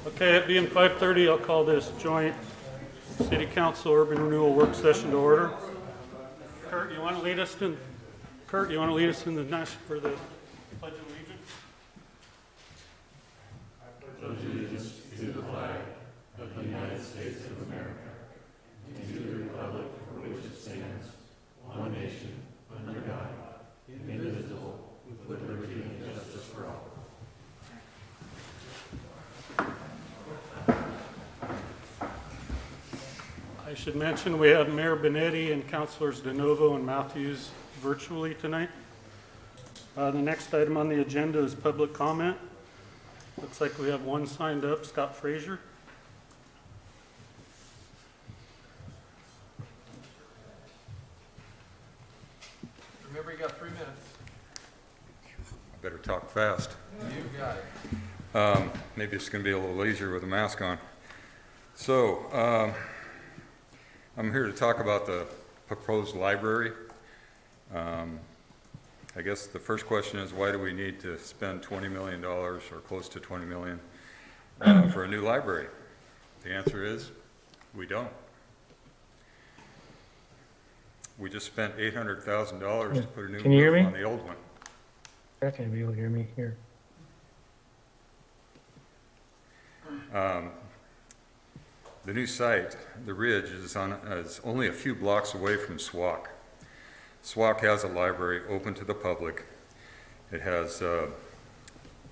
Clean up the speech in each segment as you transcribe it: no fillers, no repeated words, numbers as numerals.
Okay, it being 5:30, I'll call this joint City Council Urban Renewal Work Session to order. Kurt, you want to lead us in the national for the Pledge of Allegiance? I pledge allegiance to the flag of the United States of America and to the republic for which it stands, one nation, under God, indivisible, with liberty and justice for all. I should mention we have Mayor Benetti and Councilors DeNovo and Matthews virtually tonight. The next item on the agenda is public comment. Looks like we have one signed up, Scott Frazier. Remember, you got 3 minutes. I better talk fast. You got it. Maybe it's going to be a little easier with a mask on. So, I'm here to talk about the proposed library. I guess the first question is, why do we need to spend $20 million or close to $20 million for a new library? The answer is, we don't. We just spent $800,000 to put a new roof on the old one. You're not going to be able to hear me here. The new site, the Ridge, is only a few blocks away from SWAC. SWAC has a library open to the public. It has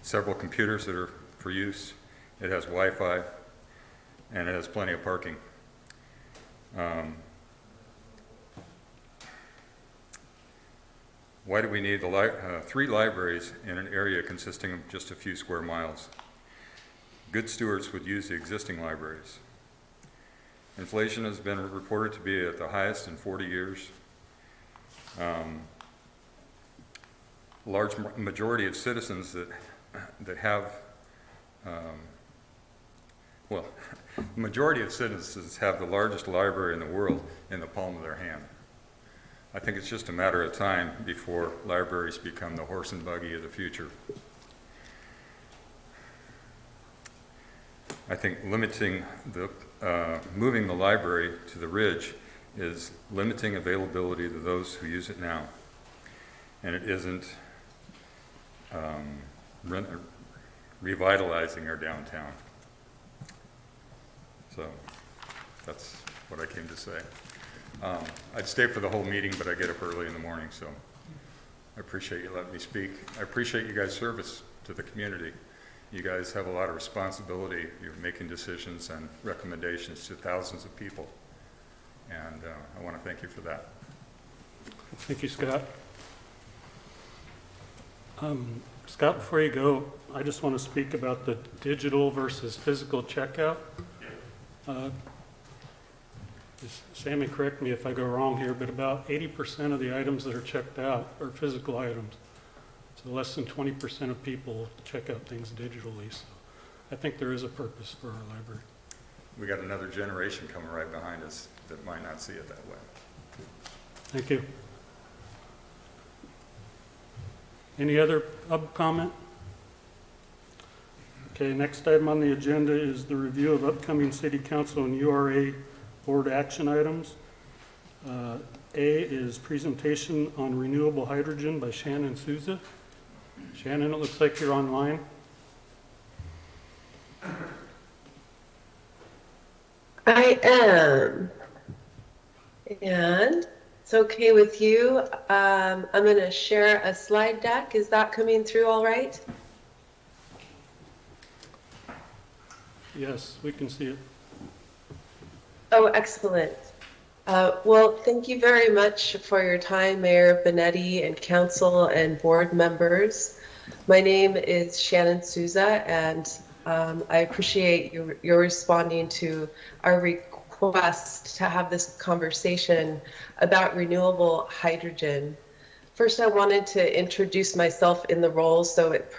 several computers that are for use. It has Wi-Fi, and it has plenty of parking. Why do we need 3 libraries in an area consisting of just a few square miles? Good stewards would use the existing libraries. Inflation has been reported to be at the highest in 40 years. Large majority of citizens that have, the majority of citizens have the largest library in the world in the palm of their hand. I think it's just a matter of time before libraries become the horse and buggy of the future. I think moving the library to the Ridge is limiting availability to those who use it now, and it isn't revitalizing our downtown. So that's what I came to say. I'd stay for the whole meeting, but I get up early in the morning, so I appreciate you letting me speak. I appreciate you guys' service to the community. You guys have a lot of responsibility. You're making decisions and recommendations to thousands of people, and I want to thank you for that. Thank you, Scott. Scott, before you go, I just want to speak about the digital versus physical checkout. Sammy, correct me if I go wrong here, but about 80% of the items that are checked out are physical items. So less than 20% of people check out things digitally. So I think there is a purpose for our library. We got another generation coming right behind us that might not see it that way. Thank you. Any other comment? Okay, next item on the agenda is the review of upcoming City Council and URA Board action items. A is presentation on renewable hydrogen by Shannon Souza. Shannon, it looks like you're online. I am. And it's okay with you. I'm going to share a slide deck. Is that coming through all right? Yes, we can see it. Oh, excellent. Well, thank you very much for your time, Mayor Benetti and council and board members. My name is Shannon Souza, and I appreciate your responding to our request to have this conversation about renewable hydrogen. First, I wanted to introduce myself in the role so it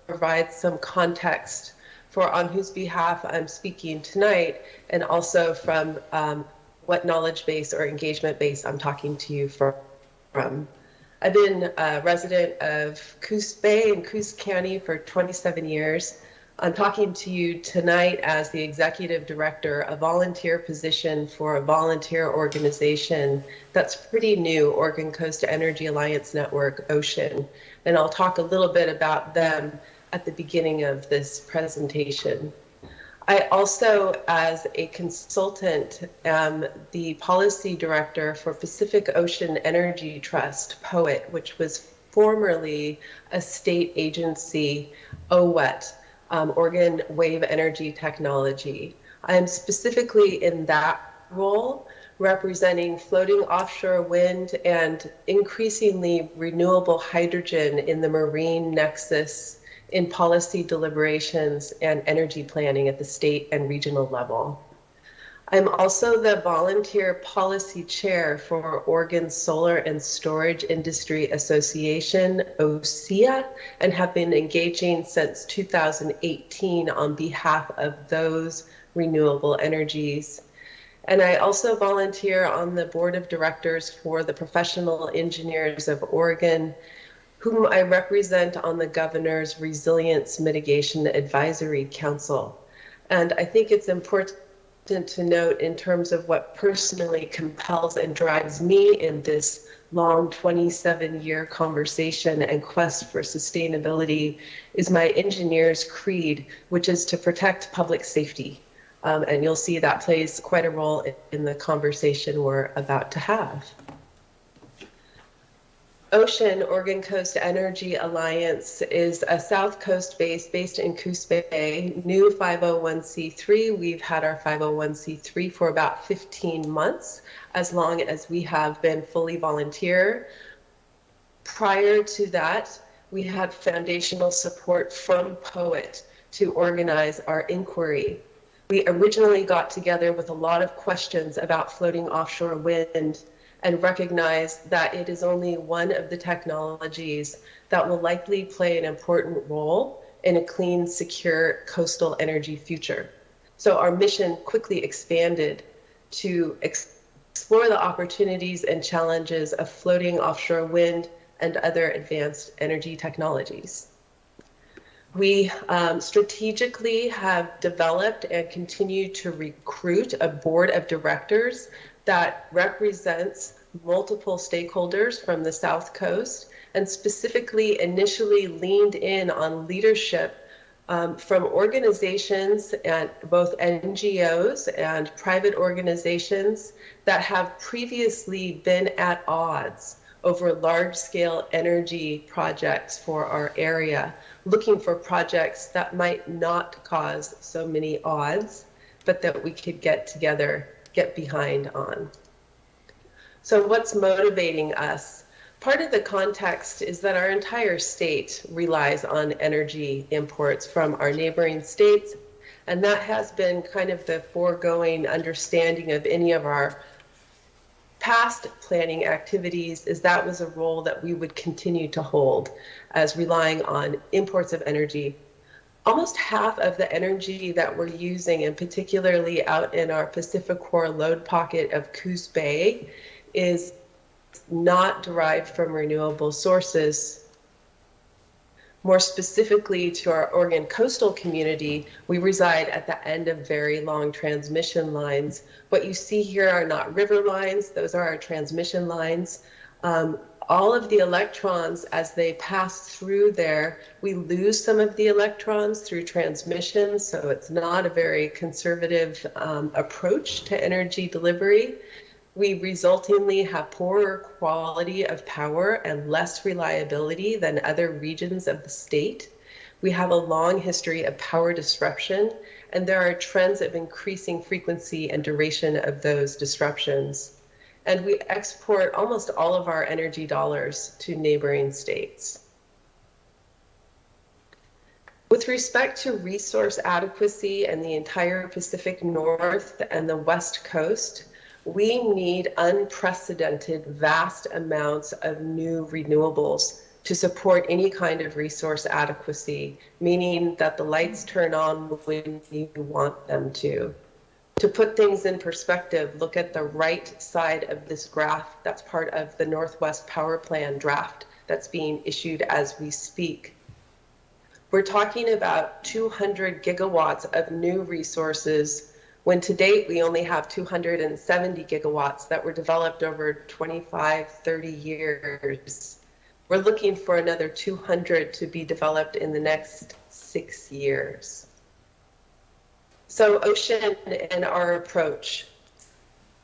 provides some context for on whose behalf I'm speaking tonight, and also from what knowledge base or engagement base I'm talking to you from. I've been a resident of Coos Bay and Coos County for 27 years. I'm talking to you tonight as the executive director, a volunteer position for a volunteer organization that's pretty new, Oregon Coast Energy Alliance Network, OCEAN. And I'll talk a little bit about them at the beginning of this presentation. I also, as a consultant, am the policy director for Pacific Ocean Energy Trust, POET, which was formerly a state agency, OWET, Oregon Wave Energy Technology. I am specifically in that role, representing floating offshore wind and increasingly renewable hydrogen in the marine nexus in policy deliberations and energy planning at the state and regional level. I'm also the volunteer policy chair for Oregon Solar and Storage Industry Association, OSIA, and have been engaging since 2018 on behalf of those renewable energies. And I also volunteer on the board of directors for the Professional Engineers of Oregon, whom I represent on the Governor's Resilience Mitigation Advisory Council. And I think it's important to note in terms of what personally compels and drives me in this long 27-year conversation and quest for sustainability is my engineer's creed, which is to protect public safety. And you'll see that plays quite a role in the conversation we're about to have. OCEAN, Oregon Coast Energy Alliance, is a South Coast based in Coos Bay, new 501c3. We've had our 501c3 for about 15 months, as long as we have been fully volunteer. Prior to that, we had foundational support from POET to organize our inquiry. We originally got together with a lot of questions about floating offshore wind and recognize that it is only one of the technologies that will likely play an important role in a clean, secure coastal energy future. So our mission quickly expanded to explore the opportunities and challenges of floating offshore wind and other advanced energy technologies. We strategically have developed and continue to recruit a board of directors that represents multiple stakeholders from the South Coast, and specifically initially leaned in on leadership from organizations, and both NGOs and private organizations that have previously been at odds over large-scale energy projects for our area, looking for projects that might not cause so many odds, but that we could get together, get behind on. So what's motivating us? Part of the context is that our entire state relies on energy imports from our neighboring states, and that has been kind of the foregoing understanding of any of our past planning activities, is that was a role that we would continue to hold as relying on imports of energy. Almost half of the energy that we're using, and particularly out in our Pacific Core load pocket of Coos Bay, is not derived from renewable sources. More specifically to our Oregon coastal community, we reside at the end of very long transmission lines. What you see here are not river lines, those are our transmission lines. All of the electrons, as they pass through there, we lose some of the electrons through transmission, so it's not a very conservative approach to energy delivery. We resultingly have poorer quality of power and less reliability than other regions of the state. We have a long history of power disruption, and there are trends of increasing frequency and duration of those disruptions. And we export almost all of our energy dollars to neighboring states. With respect to resource adequacy and the entire Pacific North and the West Coast, we need unprecedented vast amounts of new renewables to support any kind of resource adequacy, meaning that the lights turn on when you want them to. To put things in perspective, look at the right side of this graph. That's part of the Northwest Power Plan draft that's being issued as we speak. We're talking about 200 gigawatts of new resources, when to date we only have 270 gigawatts that were developed over 25, 30 years. We're looking for another 200 to be developed in the next 6 years. So ocean and our approach.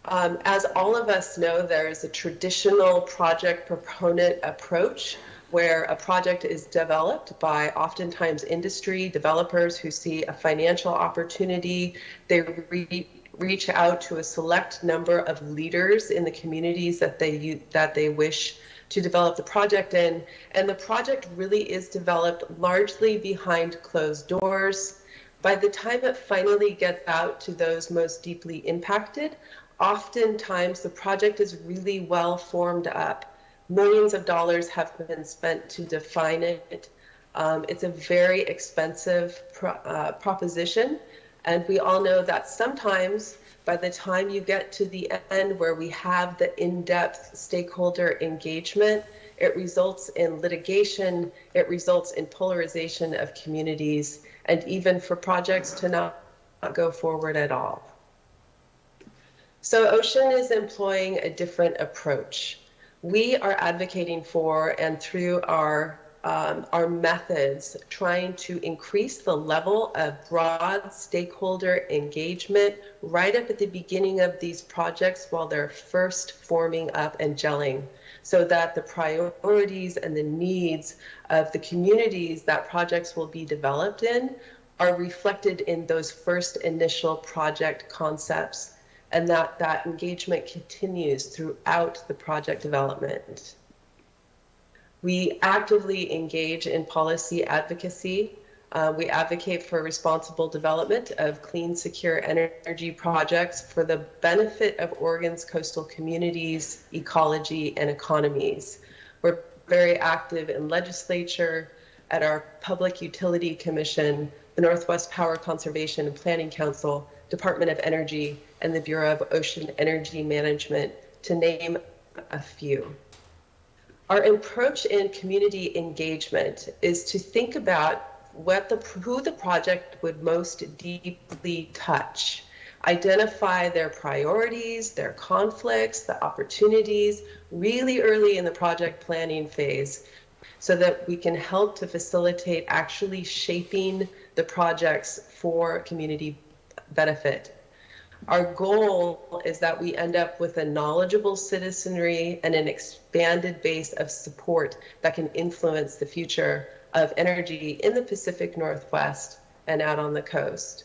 As all of us know, there is a traditional project proponent approach where a project is developed by oftentimes industry developers who see a financial opportunity. They reach out to a select number of leaders in the communities that they wish to develop the project in, and the project really is developed largely behind closed doors. By the time it finally gets out to those most deeply impacted, oftentimes the project is really well formed up. Millions of dollars have been spent to define it. It's a very expensive proposition, and we all know that sometimes by the time you get to the end where we have the in-depth stakeholder engagement, it results in litigation, it results in polarization of communities, and even for projects to not go forward at all. So Ocean is employing a different approach. We are advocating for, and through our methods, trying to increase the level of broad stakeholder engagement right up at the beginning of these projects while they're first forming up and gelling, so that the priorities and the needs of the communities that projects will be developed in are reflected in those first initial project concepts, and that engagement continues throughout the project development. We actively engage in policy advocacy. We advocate for responsible development of clean, secure energy projects for the benefit of Oregon's coastal communities, ecology, and economies. We're very active in legislature, at our Public Utility Commission, the Northwest Power Conservation and Planning Council, Department of Energy, and the Bureau of Ocean Energy Management, to name a few. Our approach in community engagement is to think about who the project would most deeply touch, identify their priorities, their conflicts, the opportunities really early in the project planning phase, so that we can help to facilitate actually shaping the projects for community benefit. Our goal is that we end up with a knowledgeable citizenry and an expanded base of support that can influence the future of energy in the Pacific Northwest and out on the coast.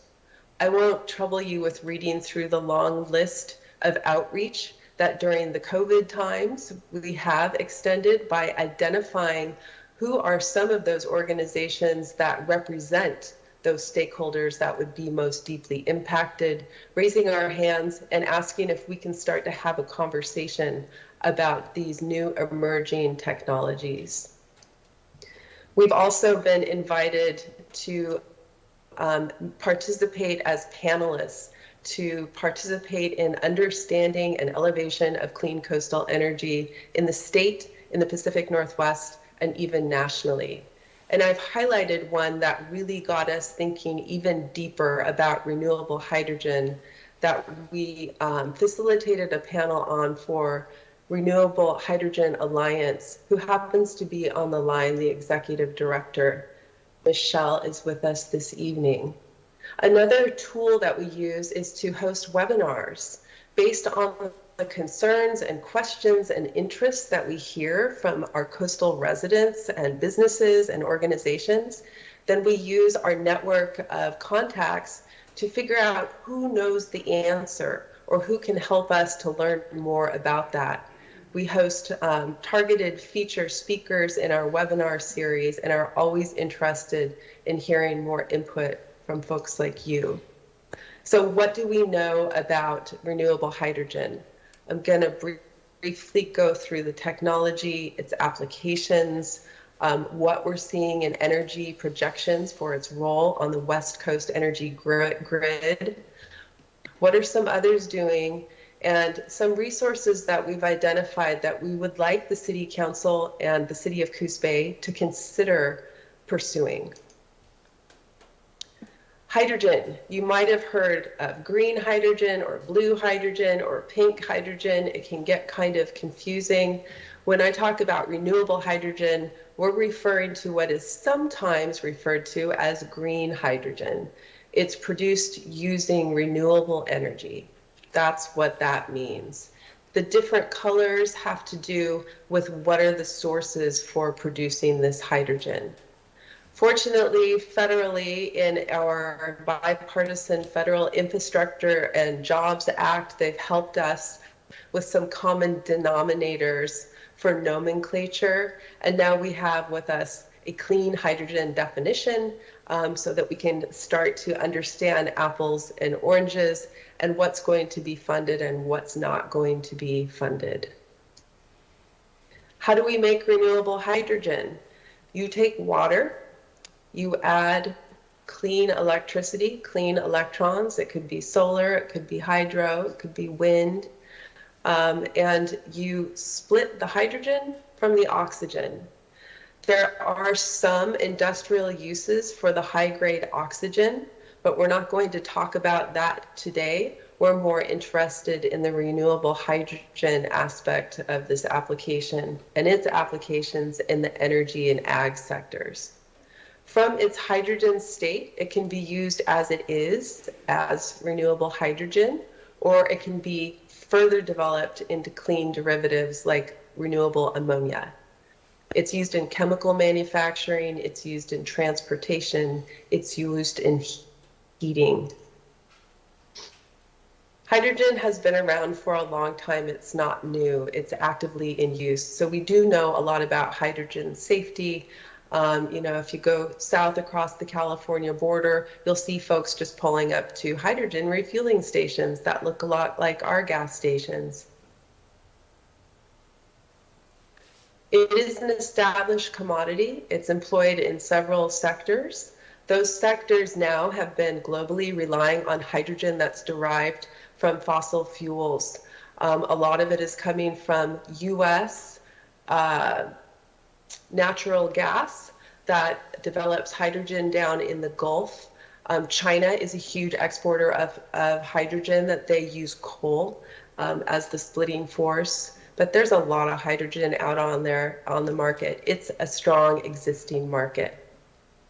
I won't trouble you with reading through the long list of outreach that during the COVID times we have extended by identifying who are some of those organizations that represent those stakeholders that would be most deeply impacted, raising our hands and asking if we can start to have a conversation about these new emerging technologies. We've also been invited to participate as panelists, to participate in understanding and elevation of clean coastal energy in the state, in the Pacific Northwest, and even nationally. And I've highlighted one that really got us thinking even deeper about renewable hydrogen that we facilitated a panel on for Renewable Hydrogen Alliance, who happens to be on the line, the executive director. Michelle is with us this evening. Another tool that we use is to host webinars based on the concerns and questions and interests that we hear from our coastal residents and businesses and organizations. Then we use our network of contacts to figure out who knows the answer or who can help us to learn more about that. We host targeted feature speakers in our webinar series and are always interested in hearing more input from folks like you. So what do we know about renewable hydrogen? I'm going to briefly go through the technology, its applications, what we're seeing in energy projections for its role on the West Coast energy grid. What are some others doing? And some resources that we've identified that we would like the City Council and the City of Coos Bay to consider pursuing. Hydrogen, you might have heard of green hydrogen or blue hydrogen or pink hydrogen. It can get kind of confusing. When I talk about renewable hydrogen, we're referring to what is sometimes referred to as green hydrogen. It's produced using renewable energy. That's what that means. The different colors have to do with what are the sources for producing this hydrogen. Fortunately, federally, in our bipartisan Federal Infrastructure and Jobs Act, they've helped us with some common denominators for nomenclature. And now we have with us a clean hydrogen definition so that we can start to understand apples and oranges and what's going to be funded and what's not going to be funded. How do we make renewable hydrogen? You take water, you add clean electricity, clean electrons. It could be solar, it could be hydro, it could be wind. And you split the hydrogen from the oxygen. There are some industrial uses for the high-grade oxygen, but we're not going to talk about that today. We're more interested in the renewable hydrogen aspect of this application and its applications in the energy and ag sectors. From its hydrogen state, it can be used as it is, as renewable hydrogen, or it can be further developed into clean derivatives like renewable ammonia. It's used in chemical manufacturing, it's used in transportation, it's used in heating. Hydrogen has been around for a long time. It's not new. It's actively in use. So we do know a lot about hydrogen safety. You know, if you go south across the California border, you'll see folks just pulling up to hydrogen refueling stations that look a lot like our gas stations. It is an established commodity. It's employed in several sectors. Those sectors now have been globally relying on hydrogen that's derived from fossil fuels. A lot of it is coming from US natural gas that develops hydrogen down in the Gulf. China is a huge exporter of hydrogen that they use coal as the splitting force. But there's a lot of hydrogen out on the market. It's a strong existing market.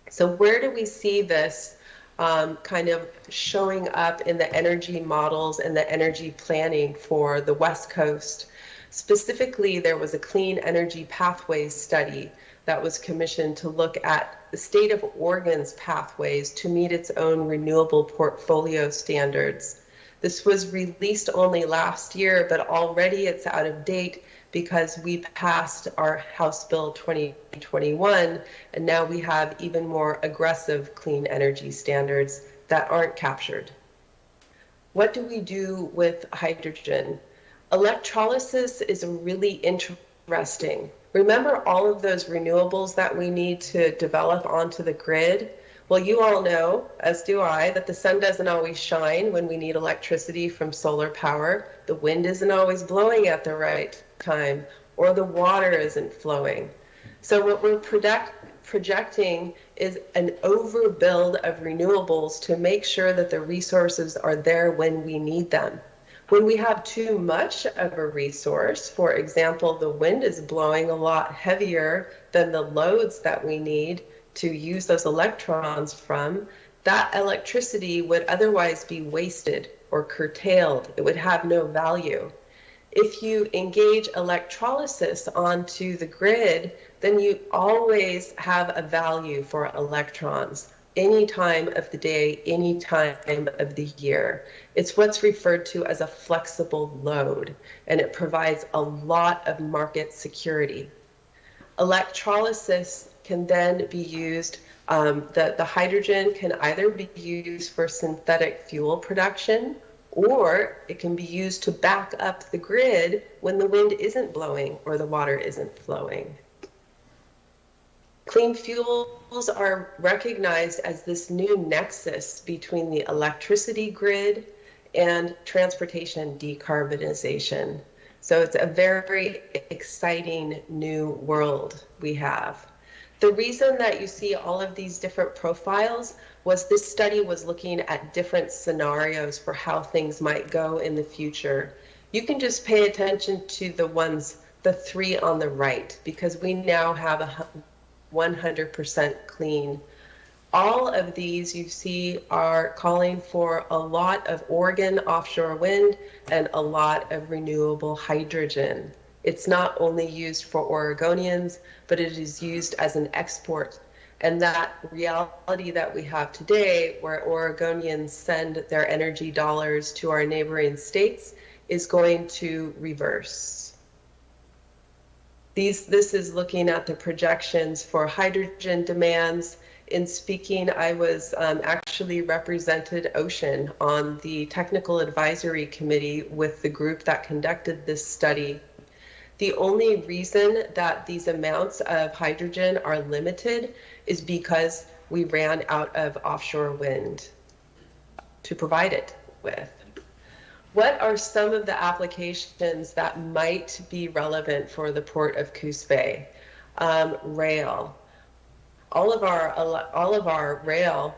So where do we see this kind of showing up in the energy models and the energy planning for the West Coast? Specifically, there was a clean energy pathways study that was commissioned to look at the state of Oregon's pathways to meet its own renewable portfolio standards. This was released only last year, but already it's out of date because we passed our House Bill 2021, and now we have even more aggressive clean energy standards that aren't captured. What do we do with hydrogen? Electrolysis is really interesting. Remember all of those renewables that we need to develop onto the grid? Well, you all know, as do I, that the sun doesn't always shine when we need electricity from solar power. The wind isn't always blowing at the right time, or the water isn't flowing. So what we're projecting is an overbuild of renewables to make sure that the resources are there when we need them. When we have too much of a resource, for example, the wind is blowing a lot heavier than the loads that we need to use those electrons from, that electricity would otherwise be wasted or curtailed. It would have no value. If you engage electrolysis onto the grid, then you always have a value for electrons, any time of the day, any time of the year. It's what's referred to as a flexible load, and it provides a lot of market security. Electrolysis can then be used, the hydrogen can either be used for synthetic fuel production, or it can be used to back up the grid when the wind isn't blowing or the water isn't flowing. Clean fuels are recognized as this new nexus between the electricity grid and transportation decarbonization. So it's a very exciting new world we have. The reason that you see all of these different profiles was this study was looking at different scenarios for how things might go in the future. You can just pay attention to the three on the right, because we now have a 100% clean. All of these you see are calling for a lot of Oregon offshore wind and a lot of renewable hydrogen. It's not only used for Oregonians, but it is used as an export. And that reality that we have today, where Oregonians send their energy dollars to our neighboring states, is going to reverse. This is looking at the projections for hydrogen demands. In speaking, I was actually represented Ocean on the technical advisory committee with the group that conducted this study. The only reason that these amounts of hydrogen are limited is because we ran out of offshore wind to provide it with. What are some of the applications that might be relevant for the Port of Coos Bay? Rail. All of our rail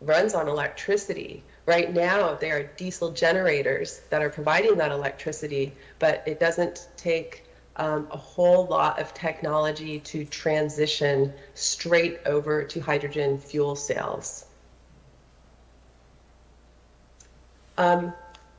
runs on electricity. Right now, there are diesel generators that are providing that electricity, but it doesn't take a whole lot of technology to transition straight over to hydrogen fuel cells.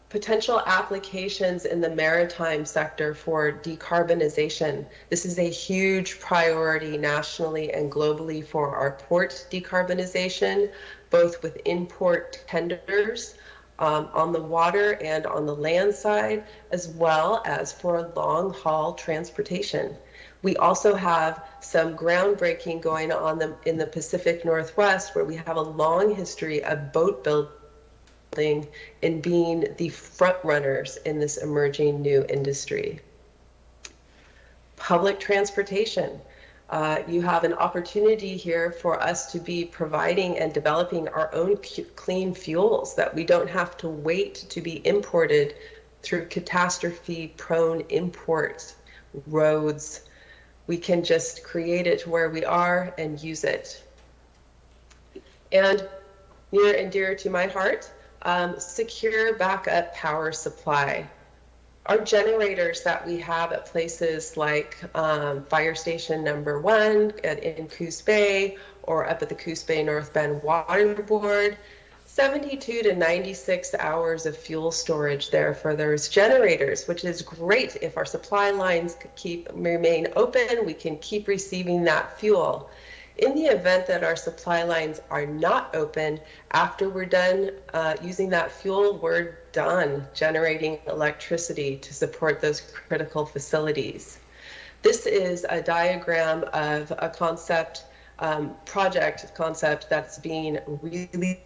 Potential applications in the maritime sector for decarbonization. This is a huge priority nationally and globally for our port decarbonization, both with import tenders on the water and on the land side, as well as for long-haul transportation. We also have some groundbreaking going on in the Pacific Northwest, where we have a long history of boat building and being the front runners in this emerging new industry. Public transportation. You have an opportunity here for us to be providing and developing our own clean fuels that we don't have to wait to be imported through catastrophe-prone import roads. We can just create it where we are and use it. And near and dear to my heart, secure backup power supply. Our generators that we have at places like Fire Station Number 1 in Coos Bay, or up at the Coos Bay North Bend Water Board, 72 to 96 hours of fuel storage there for those generators, which is great. If our supply lines remain open, we can keep receiving that fuel. In the event that our supply lines are not open, after we're done using that fuel, we're done generating electricity to support those critical facilities. This is a diagram of a project concept that's being really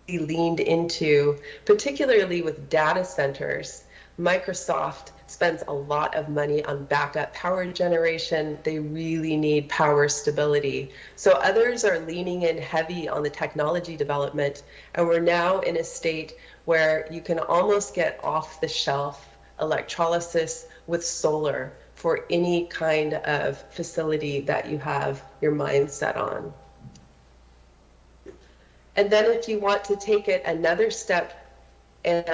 leaned into, particularly with data centers. Microsoft spends a lot of money on backup power generation. They really need power stability. So others are leaning in heavy on the technology development, and we're now in a state where you can almost get off-the-shelf electrolysis with solar for any kind of facility that you have your mind set on. And then if you want to take it another step and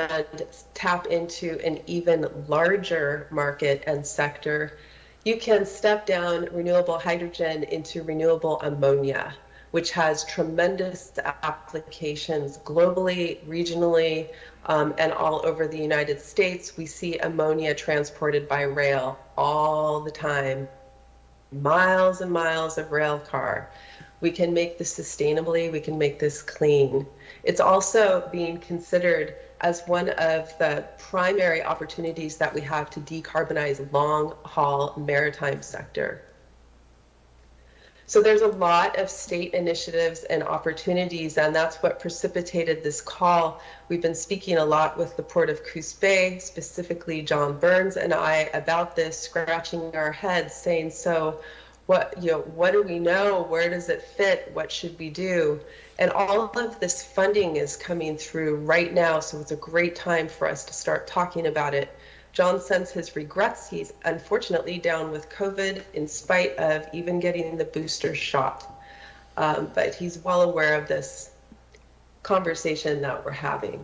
tap into an even larger market and sector, you can step down renewable hydrogen into renewable ammonia, which has tremendous applications globally, regionally, and all over the United States. We see ammonia transported by rail all the time, miles and miles of rail car. We can make this sustainably, we can make this clean. It's also being considered as one of the primary opportunities that we have to decarbonize long-haul maritime sector. So there's a lot of state initiatives and opportunities, and that's what precipitated this call. We've been speaking a lot with the Port of Coos Bay, specifically John Burns and I, about this, scratching our heads, saying, so what do we know? Where does it fit? What should we do? And all of this funding is coming through right now, so it's a great time for us to start talking about it. John sends his regrets. He's unfortunately down with COVID in spite of even getting the booster shot. But he's well aware of this conversation that we're having.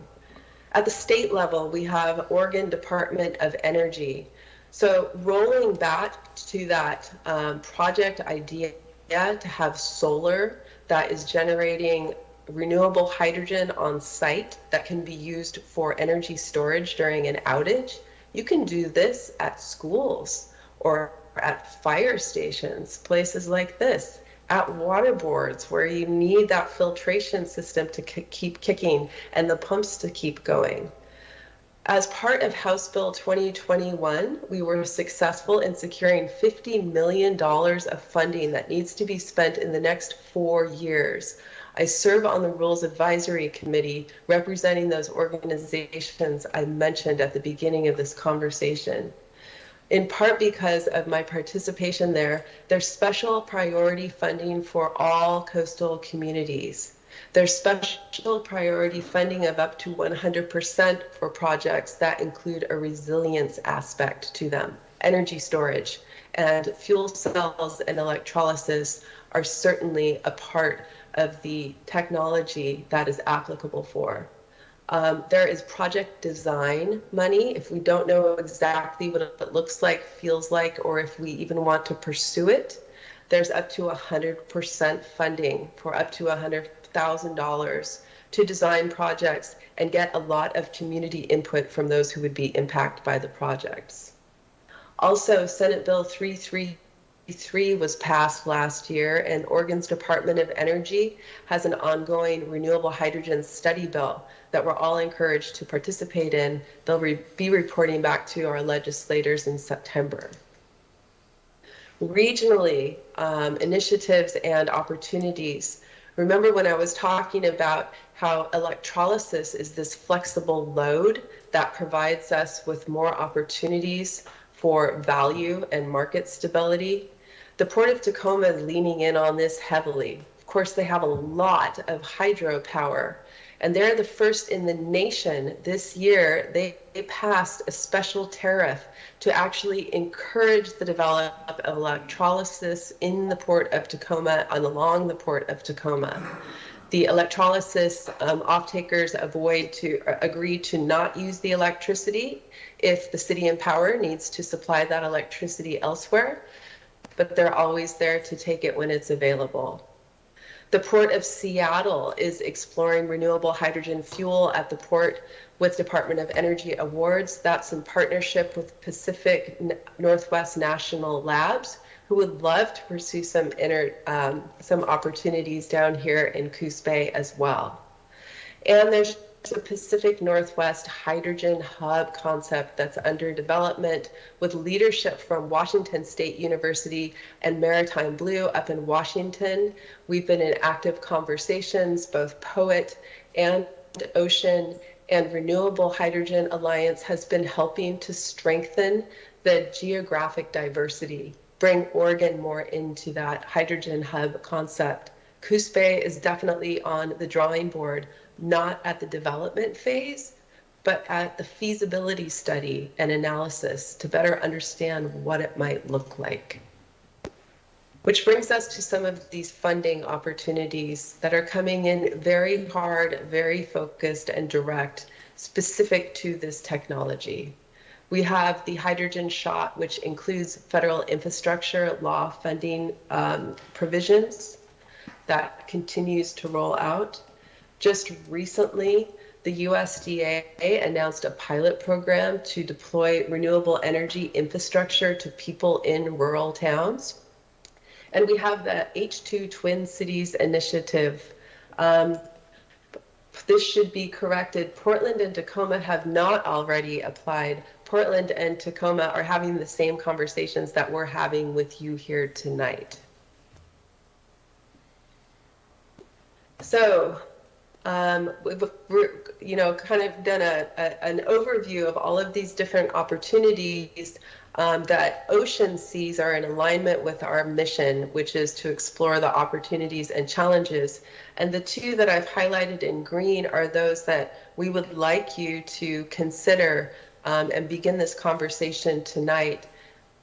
At the state level, we have Oregon Department of Energy. So rolling back to that project idea to have solar that is generating renewable hydrogen on site that can be used for energy storage during an outage. You can do this at schools or at fire stations, places like this, at water boards where you need that filtration system to keep kicking and the pumps to keep going. As part of House Bill 2021, we were successful in securing $50 million of funding that needs to be spent in the next 4 years. I serve on the Rules Advisory Committee representing those organizations I mentioned at the beginning of this conversation. In part because of my participation there, there's special priority funding for all coastal communities. There's special priority funding of up to 100% for projects that include a resilience aspect to them. Energy storage and fuel cells and electrolysis are certainly a part of the technology that is applicable for. There is project design money. If we don't know exactly what it looks like, feels like, or if we even want to pursue it, there's up to 100% funding for up to $100,000 to design projects and get a lot of community input from those who would be impacted by the projects. Also, Senate Bill 333 was passed last year, and Oregon's Department of Energy has an ongoing renewable hydrogen study bill that we're all encouraged to participate in. They'll be reporting back to our legislators in September. Regionally, initiatives and opportunities. Remember when I was talking about how electrolysis is this flexible load that provides us with more opportunities for value and market stability? The Port of Tacoma is leaning in on this heavily. Of course, they have a lot of hydropower, and they're the first in the nation this year. They passed a special tariff to actually encourage the development of electrolysis in the Port of Tacoma and along the Port of Tacoma. The electrolysis off-takers agree to not use the electricity if the city in power needs to supply that electricity elsewhere, but they're always there to take it when it's available. The Port of Seattle is exploring renewable hydrogen fuel at the port with Department of Energy awards. That's in partnership with Pacific Northwest National Labs, who would love to pursue some opportunities down here in Coos Bay as well. And there's a Pacific Northwest hydrogen hub concept that's under development with leadership from Washington State University and Maritime Blue up in Washington. We've been in active conversations, both POET and Ocean and Renewable Hydrogen Alliance has been helping to strengthen the geographic diversity, bring Oregon more into that hydrogen hub concept. Coos Bay is definitely on the drawing board, not at the development phase, but at the feasibility study and analysis to better understand what it might look like. Which brings us to some of these funding opportunities that are coming in very hard, very focused and direct, specific to this technology. We have the hydrogen shot, which includes federal infrastructure law funding provisions that continues to roll out. Just recently, the USDA announced a pilot program to deploy renewable energy infrastructure to people in rural towns. And we have the H2 Twin Cities initiative. This should be corrected. Portland and Tacoma have not already applied. Portland and Tacoma are having the same conversations that we're having with you here tonight. So, we've kind of done an overview of all of these different opportunities that Ocean sees are in alignment with our mission, which is to explore the opportunities and challenges. And the two that I've highlighted in green are those that we would like you to consider and begin this conversation tonight,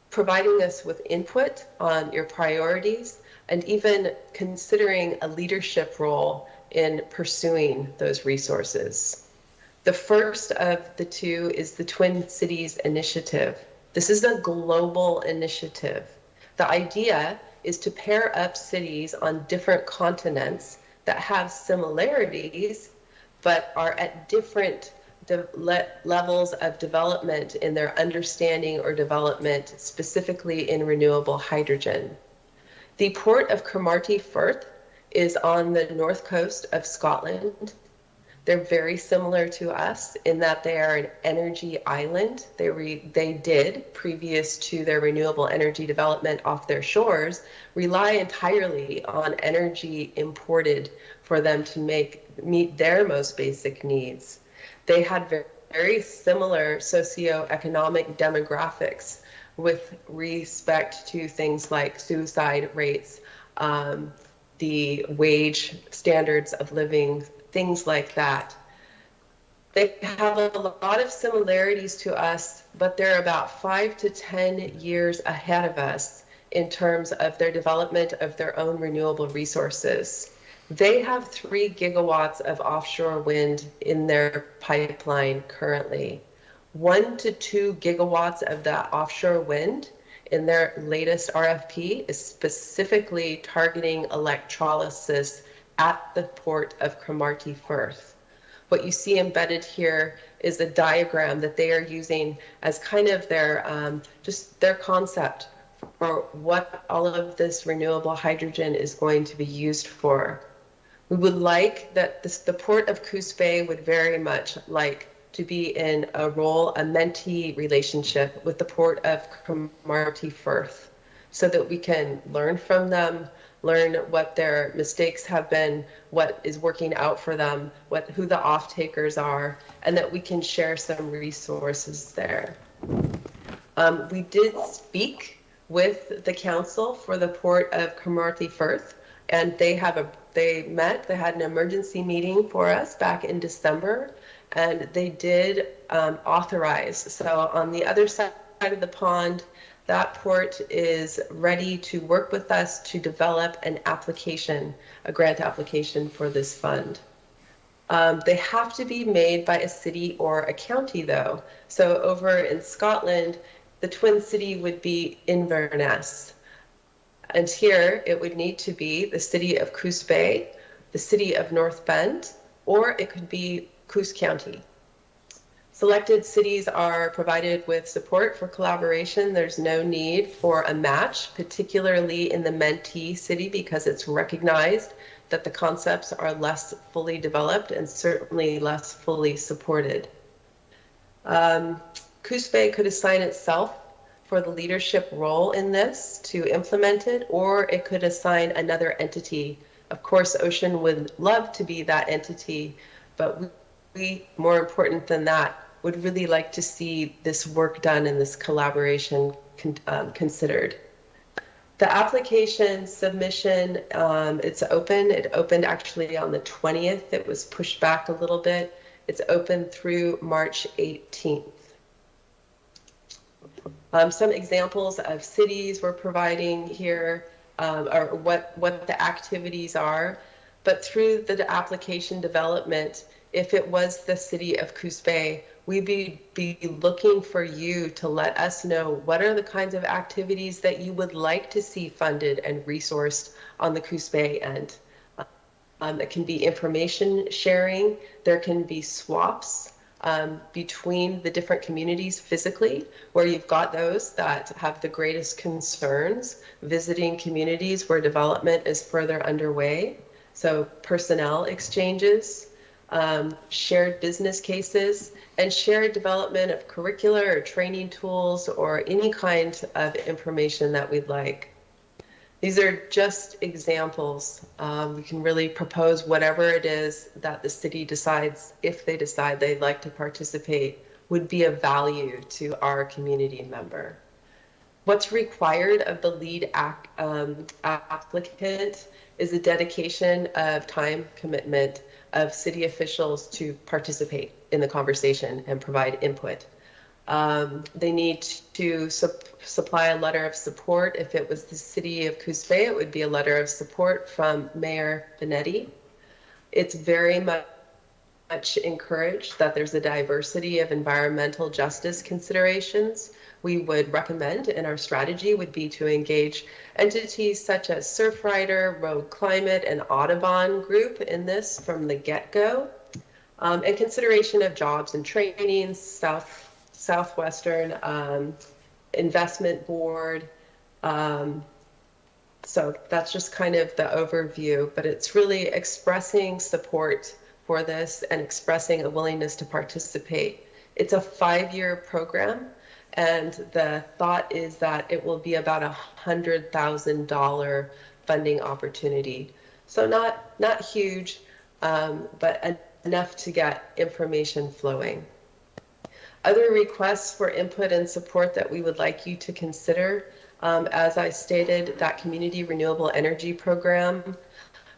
providing us with input on your priorities and even considering a leadership role in pursuing those resources. The first of the two is the Twin Cities Initiative. This is a global initiative. The idea is to pair up cities on different continents that have similarities, but are at different levels of development in their understanding or development, specifically in renewable hydrogen. The port of Cromarty Firth is on the north coast of Scotland. They're very similar to us in that they are an energy island. They did, previous to their renewable energy development off their shores, rely entirely on energy imported for them to meet their most basic needs. They had very similar socioeconomic demographics with respect to things like suicide rates, the wage standards of living, things like that. They have a lot of similarities to us, but they're about 5 to 10 years ahead of us in terms of their development of their own renewable resources. They have 3 gigawatts of offshore wind in their pipeline currently. 1 to 2 gigawatts of that offshore wind in their latest RFP is specifically targeting electrolysis at the port of Cromarty Firth. What you see embedded here is a diagram that they are using as kind of their just their concept for what all of this renewable hydrogen is going to be used for. We would like that the port of Coos Bay would very much like to be in a mentee relationship with the port of Cromarty Firth, so that we can learn from them, learn what their mistakes have been, what is working out for them, who the off-takers are, and that we can share some resources there. We did speak with the council for the port of Cromarty Firth, and they had an emergency meeting for us back in December, and they did authorize. So on the other side of the pond, that port is ready to work with us to develop an application, a grant application for this fund. They have to be made by a city or a county though. So over in Scotland, the Twin City would be Inverness. And here it would need to be the city of Coos Bay, the city of North Bend, or it could be Coos County. Selected cities are provided with support for collaboration. There's no need for a match, particularly in the mentee city, because it's recognized that the concepts are less fully developed and certainly less fully supported. Coos Bay could assign itself for the leadership role in this to implement it, or it could assign another entity. Of course, Ocean would love to be that entity, but we, more important than that, would really like to see this work done and this collaboration considered. The application submission, it's open. It opened actually on the 20th. It was pushed back a little bit. It's open through March 18th. Some examples of cities we're providing here, or what the activities are. But through the application development, if it was the city of Coos Bay, we'd be looking for you to let us know what are the kinds of activities that you would like to see funded and resourced on the Coos Bay end. It can be information sharing. There can be swaps between the different communities physically, where you've got those that have the greatest concerns, visiting communities where development is further underway. So personnel exchanges, shared business cases, and shared development of curricular or training tools or any kind of information that we'd like. These are just examples. We can really propose whatever it is that the city decides, if they decide they'd like to participate, would be of value to our community member. What's required of the lead applicant is a dedication of time commitment of city officials to participate in the conversation and provide input. They need to supply a letter of support. If it was the city of Coos Bay, it would be a letter of support from Mayor Benetti. It's very much encouraged that there's a diversity of environmental justice considerations. We would recommend in our strategy would be to engage entities such as Surfrider, Road Climate, and Audubon Group in this from the get-go. And consideration of jobs and training, Southwestern Investment Board. So that's just kind of the overview, but it's really expressing support for this and expressing a willingness to participate. It's a 5-year program, and the thought is that it will be about $100,000 funding opportunity. So not huge, but enough to get information flowing. Other requests for input and support that we would like you to consider, as I stated, that community renewable energy program,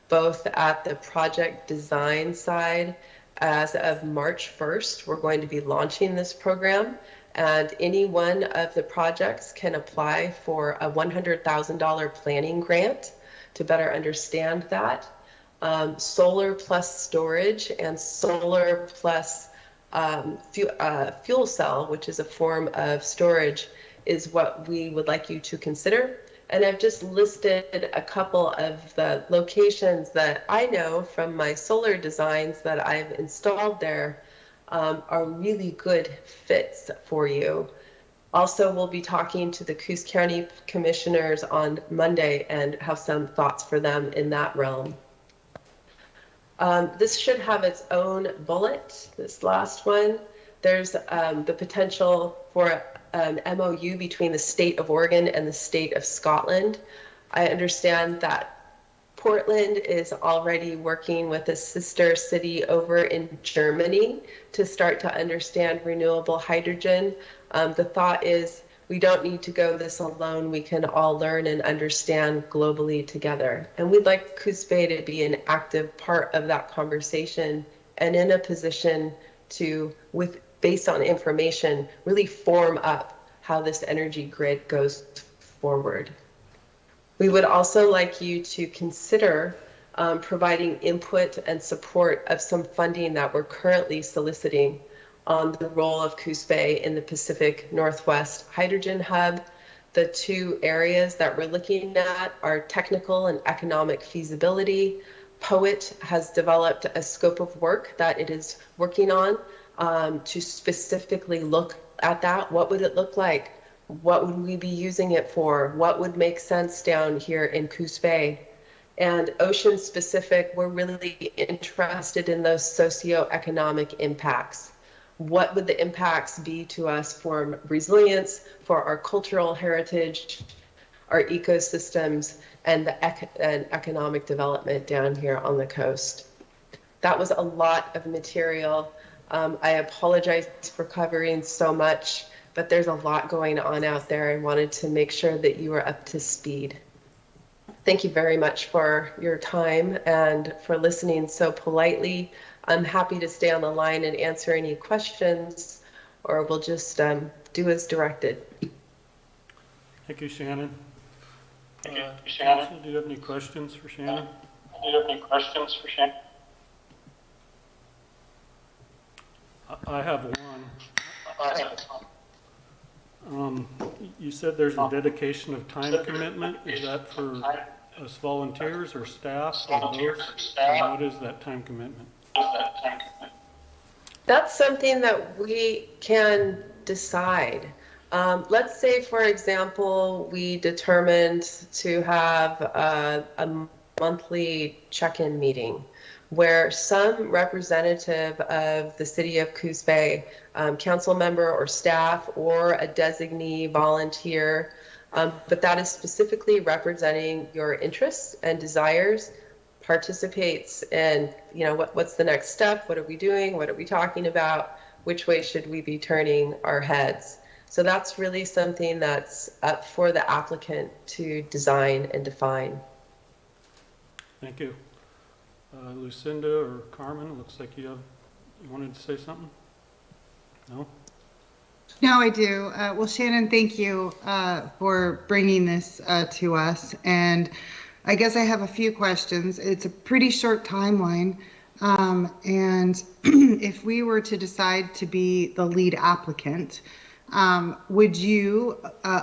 both at the project design side. As of March 1st, we're going to be launching this program, and any one of the projects can apply for a $100,000 planning grant to better understand that. Solar plus storage and solar plus fuel cell, which is a form of storage, is what we would like you to consider. And I've just listed a couple of the locations that I know from my solar designs that I've installed there are really good fits for you. Also, we'll be talking to the Coos County Commissioners on Monday and have some thoughts for them in that realm. This should have its own bullet, this last one. There's the potential for an MOU between the state of Oregon and the state of Scotland. I understand that Portland is already working with a sister city over in Germany to start to understand renewable hydrogen. The thought is we don't need to go this alone. We can all learn and understand globally together. And we'd like Coos Bay to be an active part of that conversation and in a position to, based on information, really form up how this energy grid goes forward. We would also like you to consider providing input and support of some funding that we're currently soliciting on the role of Coos Bay in the Pacific Northwest Hydrogen Hub. The two areas that we're looking at are technical and economic feasibility. POET has developed a scope of work that it is working on to specifically look at that. What would it look like? What would we be using it for? What would make sense down here in Coos Bay? And ocean specific, we're really interested in those socioeconomic impacts. What would the impacts be to us for resilience, for our cultural heritage, our ecosystems, and the economic development down here on the coast? That was a lot of material. I apologize for covering so much, but there's a lot going on out there. I wanted to make sure that you were up to speed. Thank you very much for your time and for listening so politely. I'm happy to stay on the line and answer any questions, or we'll just do as directed. Thank you, Shannon. Thank you, Shannon. Council, do you have any questions for Shannon? Do you have any questions for Shannon? I have one. I have You said there's a dedication of time commitment. Is that for us volunteers or staff or both? And what is that time commitment? That's something that we can decide. Let's say, for example, we determined to have a monthly check-in meeting where some representative of the city of Coos Bay, council member or staff or a designee volunteer, but that is specifically representing your interests and desires, participates in, what's the next step? What are we doing? What are we talking about? Which way should we be turning our heads? So that's really something that's up for the applicant to design and define. Thank you. Lucinda or Carmen, looks like you wanted to say something? No? No, I do. Well, Shannon, thank you for bringing this to us. And I guess I have a few questions. It's a pretty short timeline. And if we were to decide to be the lead applicant, would you,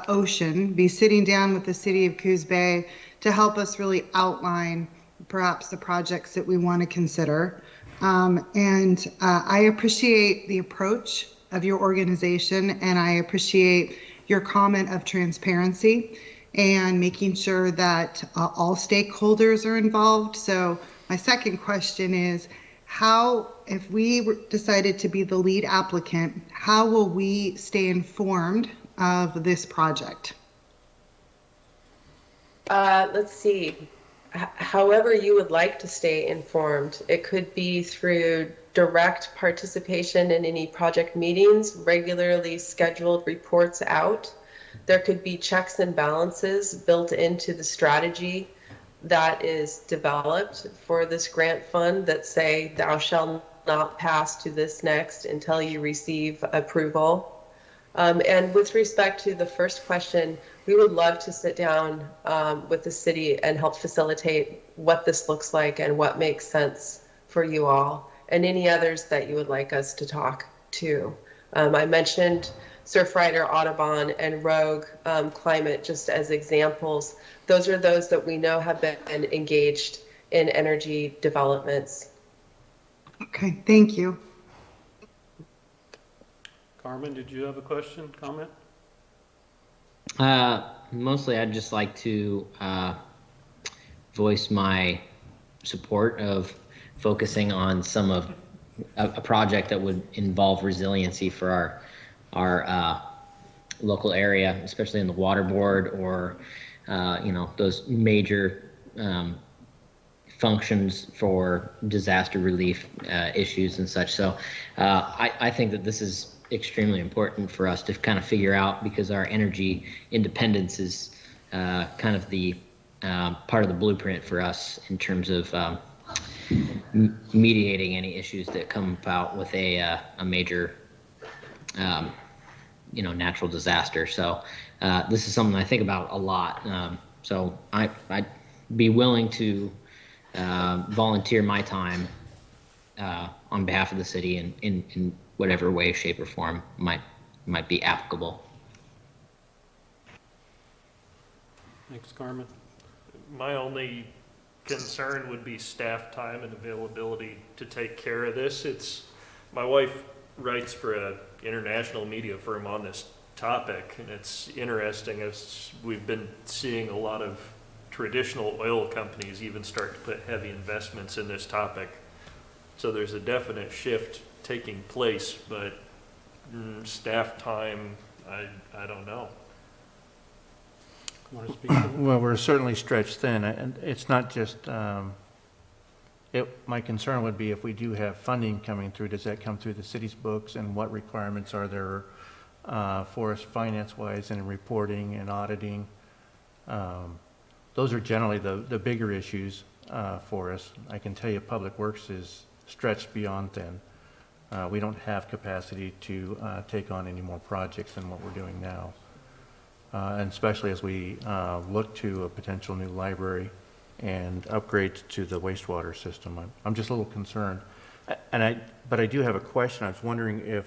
Ocean, be sitting down with the city of Coos Bay to help us really outline perhaps the projects that we want to consider? And I appreciate the approach of your organization, and I appreciate your comment of transparency and making sure that all stakeholders are involved. So my second question is, how, if we decided to be the lead applicant, how will we stay informed of this project? Let's see. However you would like to stay informed. It could be through direct participation in any project meetings, regularly scheduled reports out. There could be checks and balances built into the strategy that is developed for this grant fund that say, thou shalt not pass to this next until you receive approval. And with respect to the first question, we would love to sit down with the city and help facilitate what this looks like and what makes sense for you all, and any others that you would like us to talk to. I mentioned Surfrider, Audubon, and Rogue Climate just as examples. Those are those that we know have been engaged in energy developments. Okay, thank you. Carmen, did you have a question, comment? Mostly I'd just like to voice my support of focusing on some of a project that would involve resiliency for our local area, especially in the water board or those major functions for disaster relief issues and such. So I think that this is extremely important for us to kind of figure out, because our energy independence is kind of the part of the blueprint for us in terms of mediating any issues that come about with a major natural disaster. So this is something I think about a lot. So I'd be willing to volunteer my time on behalf of the city in whatever way, shape, or form might be applicable. Thanks, Carmen. My only concern would be staff time and availability to take care of this. My wife writes for an international media firm on this topic, and it's interesting as we've been seeing a lot of traditional oil companies even start to put heavy investments in this topic. So there's a definite shift taking place, but staff time, I don't know. Want to speak to that? Well, we're certainly stretched thin, and it's not just, my concern would be if we do have funding coming through, does that come through the city's books, and what requirements are there for us finance-wise and in reporting and auditing? Those are generally the bigger issues for us. I can tell you Public Works is stretched beyond thin. We don't have capacity to take on any more projects than what we're doing now. And especially as we look to a potential new library and upgrades to the wastewater system. I'm just a little concerned. But I do have a question. I was wondering if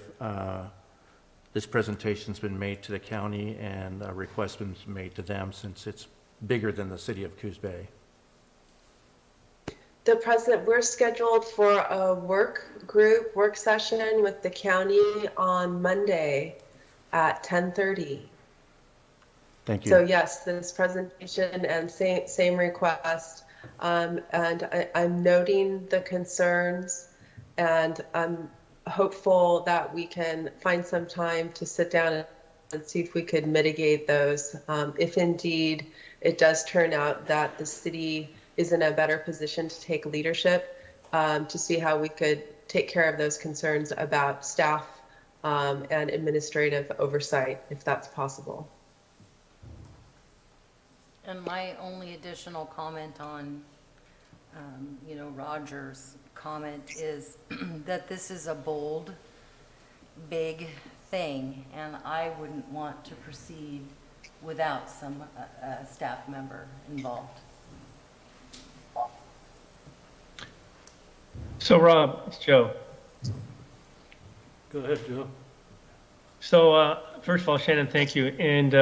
this presentation's been made to the county and a request been made to them, since it's bigger than the city of Coos Bay. We're scheduled for a work session with the county on Monday at 10:30. Thank you. So yes, this presentation and same request. And I'm noting the concerns, and I'm hopeful that we can find some time to sit down and see if we could mitigate those. If indeed it does turn out that the city is in a better position to take leadership, to see how we could take care of those concerns about staff and administrative oversight, if that's possible. And my only additional comment on, Roger's comment is that this is a bold, big thing, and I wouldn't want to proceed without some staff member involved. So Rob, it's Joe. Go ahead, Joe. So first of all, Shannon, thank you. And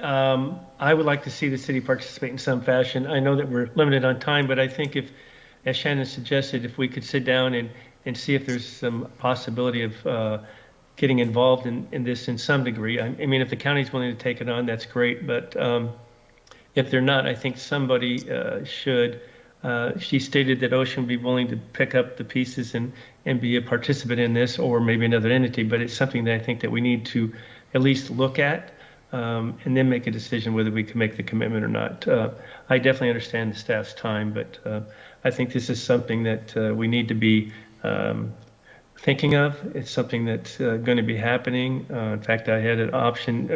I would like to see the city participate in some fashion. I know that we're limited on time, but I think if, as Shannon suggested, if we could sit down and see if there's some possibility of getting involved in this in some degree. I mean, if the county's willing to take it on, that's great. But if they're not, I think somebody should. She stated that Ocean would be willing to pick up the pieces and be a participant in this, or maybe another entity, but it's something that I think that we need to at least look at and then make a decision whether we can make the commitment or not. I definitely understand the staff's time, but I think this is something that we need to be thinking of. It's something that's going to be happening. In fact, I had an option,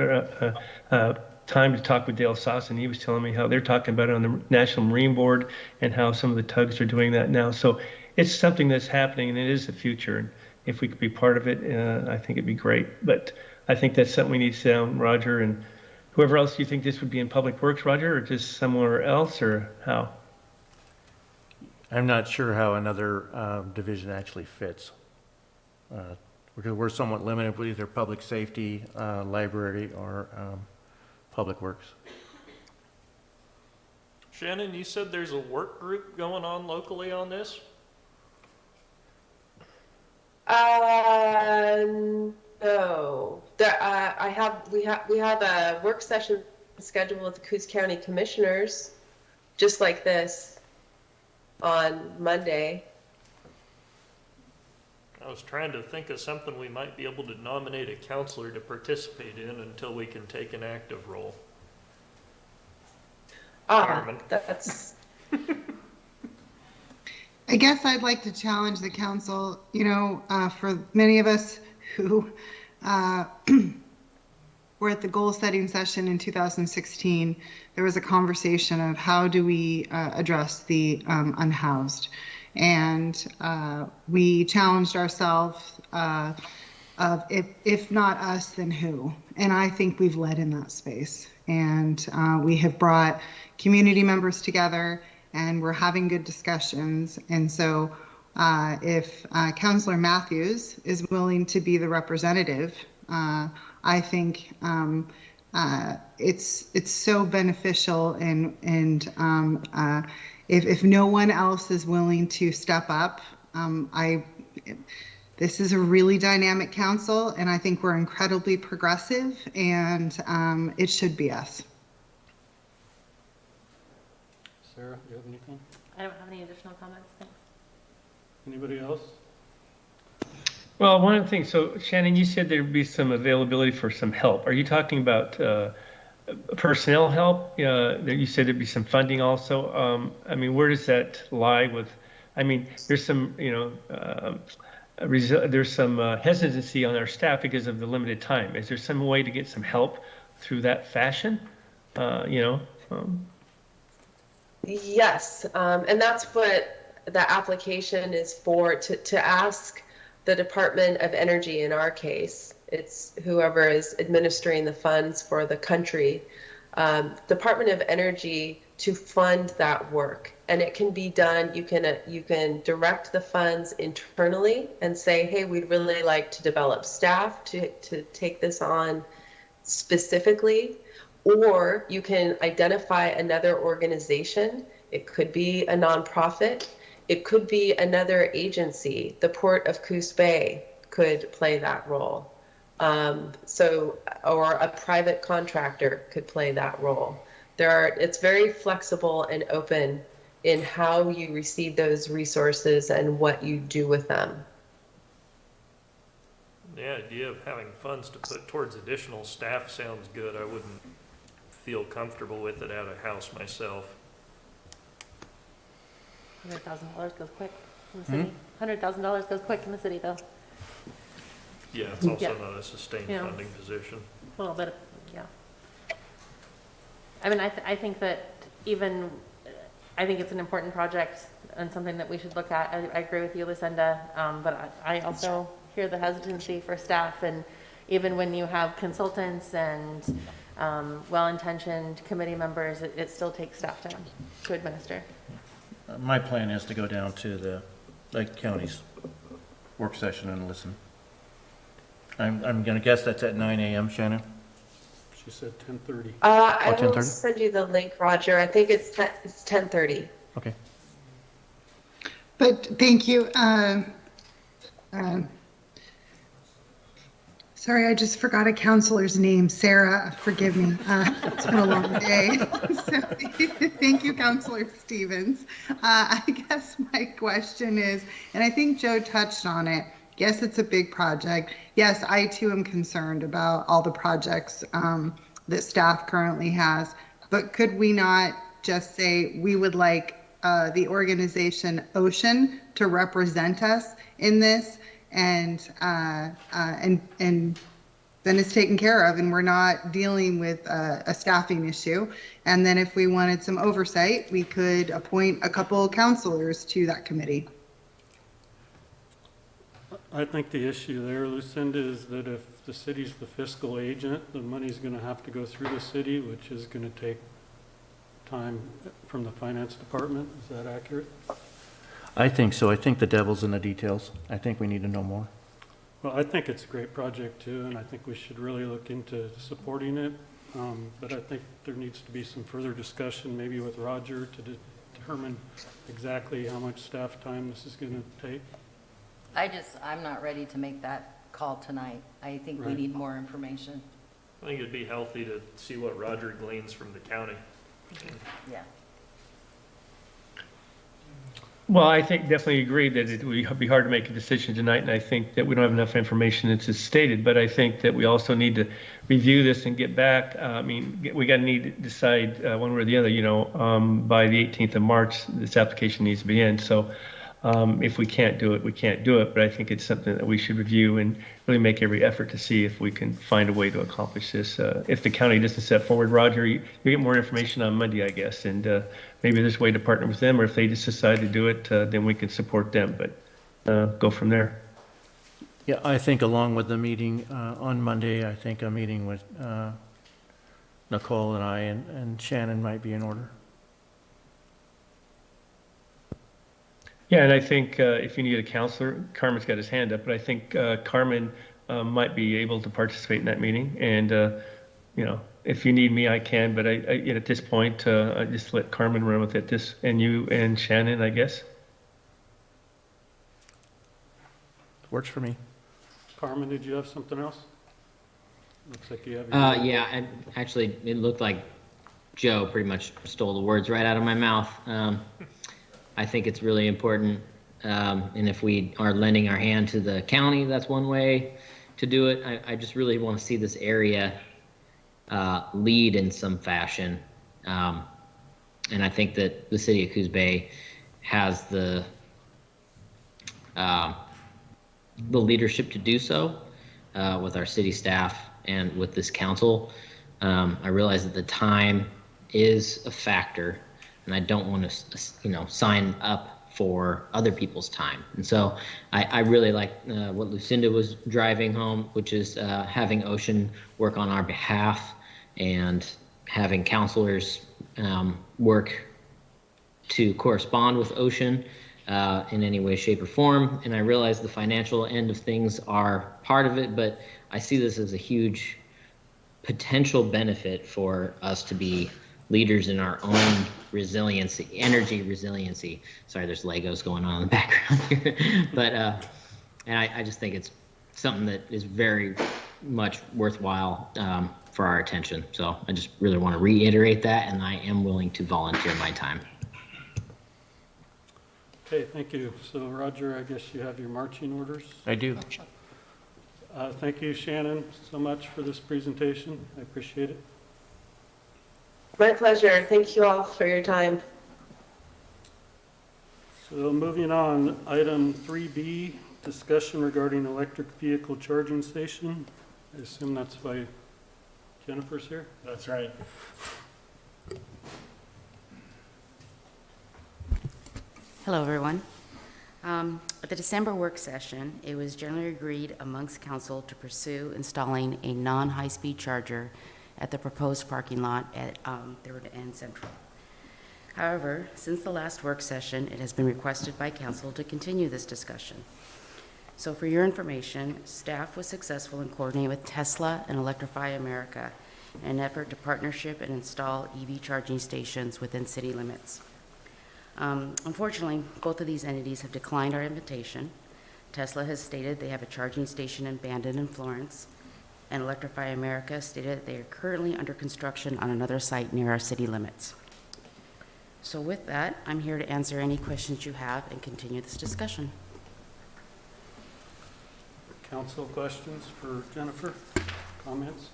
time to talk with Dale Sauce, and he was telling me how they're talking about it on the National Marine Board and how some of the tugs are doing that now. So it's something that's happening, and it is the future. And if we could be part of it, I think it'd be great. But I think that's something we need to sit down, Roger, and whoever else. Do you think this would be in Public Works, Roger, or just somewhere else, or how? I'm not sure how another division actually fits. Because we're somewhat limited with either public safety, library, or Public Works. Shannon, you said there's a work group going on locally on this? No. We have a work session scheduled with the Coos County Commissioners, just like this, on Monday. I was trying to think of something we might be able to nominate a counselor to participate in until we can take an active role. Carmen. That's. I guess I'd like to challenge the council, for many of us who were at the goal setting session in 2016, there was a conversation of how do we address the unhoused. And we challenged ourselves of if not us, then who? And I think we've led in that space. And we have brought community members together, and we're having good discussions. And so if Councillor Matthews is willing to be the representative, I think it's so beneficial, and if no one else is willing to step up, this is a really dynamic council, and I think we're incredibly progressive, and it should be us. Sarah, do you have anything? I don't have any additional comments, thanks. Anybody else? Well, one of the things, so Shannon, you said there'd be some availability for some help. Are you talking about personnel help? You said there'd be some funding also. I mean, where does that lie with, there's some, there's some hesitancy on our staff because of the limited time. Is there some way to get some help through that fashion? Yes, and that's what the application is for, to ask the Department of Energy, in our case, it's whoever is administering the funds for the country, Department of Energy, to fund that work. And it can be done, you can direct the funds internally and say, hey, we'd really like to develop staff to take this on specifically. Or you can identify another organization. It could be a nonprofit. It could be another agency. The Port of Coos Bay could play that role. Or a private contractor could play that role. It's very flexible and open in how you receive those resources and what you do with them. The idea of having funds to put towards additional staff sounds good. I wouldn't feel comfortable with it out of house myself. $100,000 goes quick in the city. $100,000 goes quick in the city, though. Yeah, it's also not a sustained funding position. A little bit, yeah. I think that I think it's an important project and something that we should look at. I agree with you, Lucinda, but I also hear the hesitancy for staff, and even when you have consultants and well-intentioned committee members, it still takes staff time to administer. My plan is to go down to the Lake County's work session and listen. I'm gonna guess that's at 9 a.m., Shannon? She said 10:30. I Oh, will 10:30? send you the link, Roger. I think it's 10:30. Okay. But thank you. Sorry, I just forgot a counselor's name. Sarah, forgive me. It's been a long day. So, thank you, Counselor Stevens. I guess my question is, and I think Joe touched on it. Yes, it's a big project. Yes, I too am concerned about all the projects that staff currently has. But could we not just say we would like the organization Ocean to represent us in this, and then it's taken care of, and we're not dealing with a staffing issue. And then if we wanted some oversight, we could appoint a couple counselors to that committee. I think the issue there, Lucinda, is that if the city's the fiscal agent, the money's going to have to go through the city, which is going to take time from the finance department. Is that accurate? I think so. I think the devil's in the details. I think we need to know more. Well, I think it's a great project too, and I think we should really look into supporting it. But I think there needs to be some further discussion, maybe with Roger, to determine exactly how much staff time this is going to take. I'm not ready to make that call tonight. I think we Right. need more information. I think it'd be healthy to see what Roger gleans from the county. Yeah. Well, I think definitely agree that it would be hard to make a decision tonight, and I think that we don't have enough information as is stated, but I think that we also need to review this and get back. I mean, we got to need to decide one way or the other, by the 18th of March, this application needs to be in. So if we can't do it, we can't do it, but I think it's something that we should review and really make every effort to see if we can find a way to accomplish this. If the county doesn't step forward, Roger, you get more information on Monday, I guess, and maybe there's a way to partner with them, or if they just decide to do it, then we can support them, but go from there. Yeah, I think along with the meeting on Monday, I think a meeting with Nicole and I and Shannon might be in order. Yeah, and I think if you need a counselor, Carmen's got his hand up, but I think Carmen might be able to participate in that meeting. And, if you need me, I can, but at this point, I just let Carmen run with it, and you and Shannon, I guess. Works for me. Carmen, did you have something else? Looks like you have. Yeah, and actually, it looked like Joe pretty much stole the words right out of my mouth. I think it's really important, and if we are lending our hand to the county, that's one way to do it. I just really want to see this area lead in some fashion, and I think that the city of Coos Bay has the leadership to do so with our city staff and with this council. I realize that the time is a factor, and I don't want to, sign up for other people's time. And so I really like what Lucinda was driving home, which is having Ocean work on our behalf and having counselors work to correspond with Ocean in any way, shape, or form. And I realize the financial end of things are part of it, but I see this as a huge potential benefit for us to be leaders in our own resiliency, energy resiliency. Sorry, there's Legos going on in the background here. But, and I just think it's something that is very much worthwhile for our attention. So I just really want to reiterate that, and I am willing to volunteer my time. Okay, thank you. So Roger, I guess you have your marching orders. I do. Thank you, Shannon, so much for this presentation. I appreciate it. My pleasure. Thank you all for your time. So moving on, item 3B, discussion regarding electric vehicle charging station. I assume that's why Jennifer's here? That's right. Hello, everyone. At the December work session, it was generally agreed amongst council to pursue installing a non-high-speed charger at the proposed parking lot at 3rd and Central. However, since the last work session, it has been requested by council to continue this discussion. So for your information, staff was successful in coordinating with Tesla and Electrify America in an effort to partnership and install EV charging stations within city limits. Unfortunately, both of these entities have declined our invitation. Tesla has stated they have a charging station in Bandon and Florence, and Electrify America stated that they are currently under construction on another site near our city limits. So with that, I'm here to answer any questions you have and continue this discussion. Council questions for Jennifer? Comments?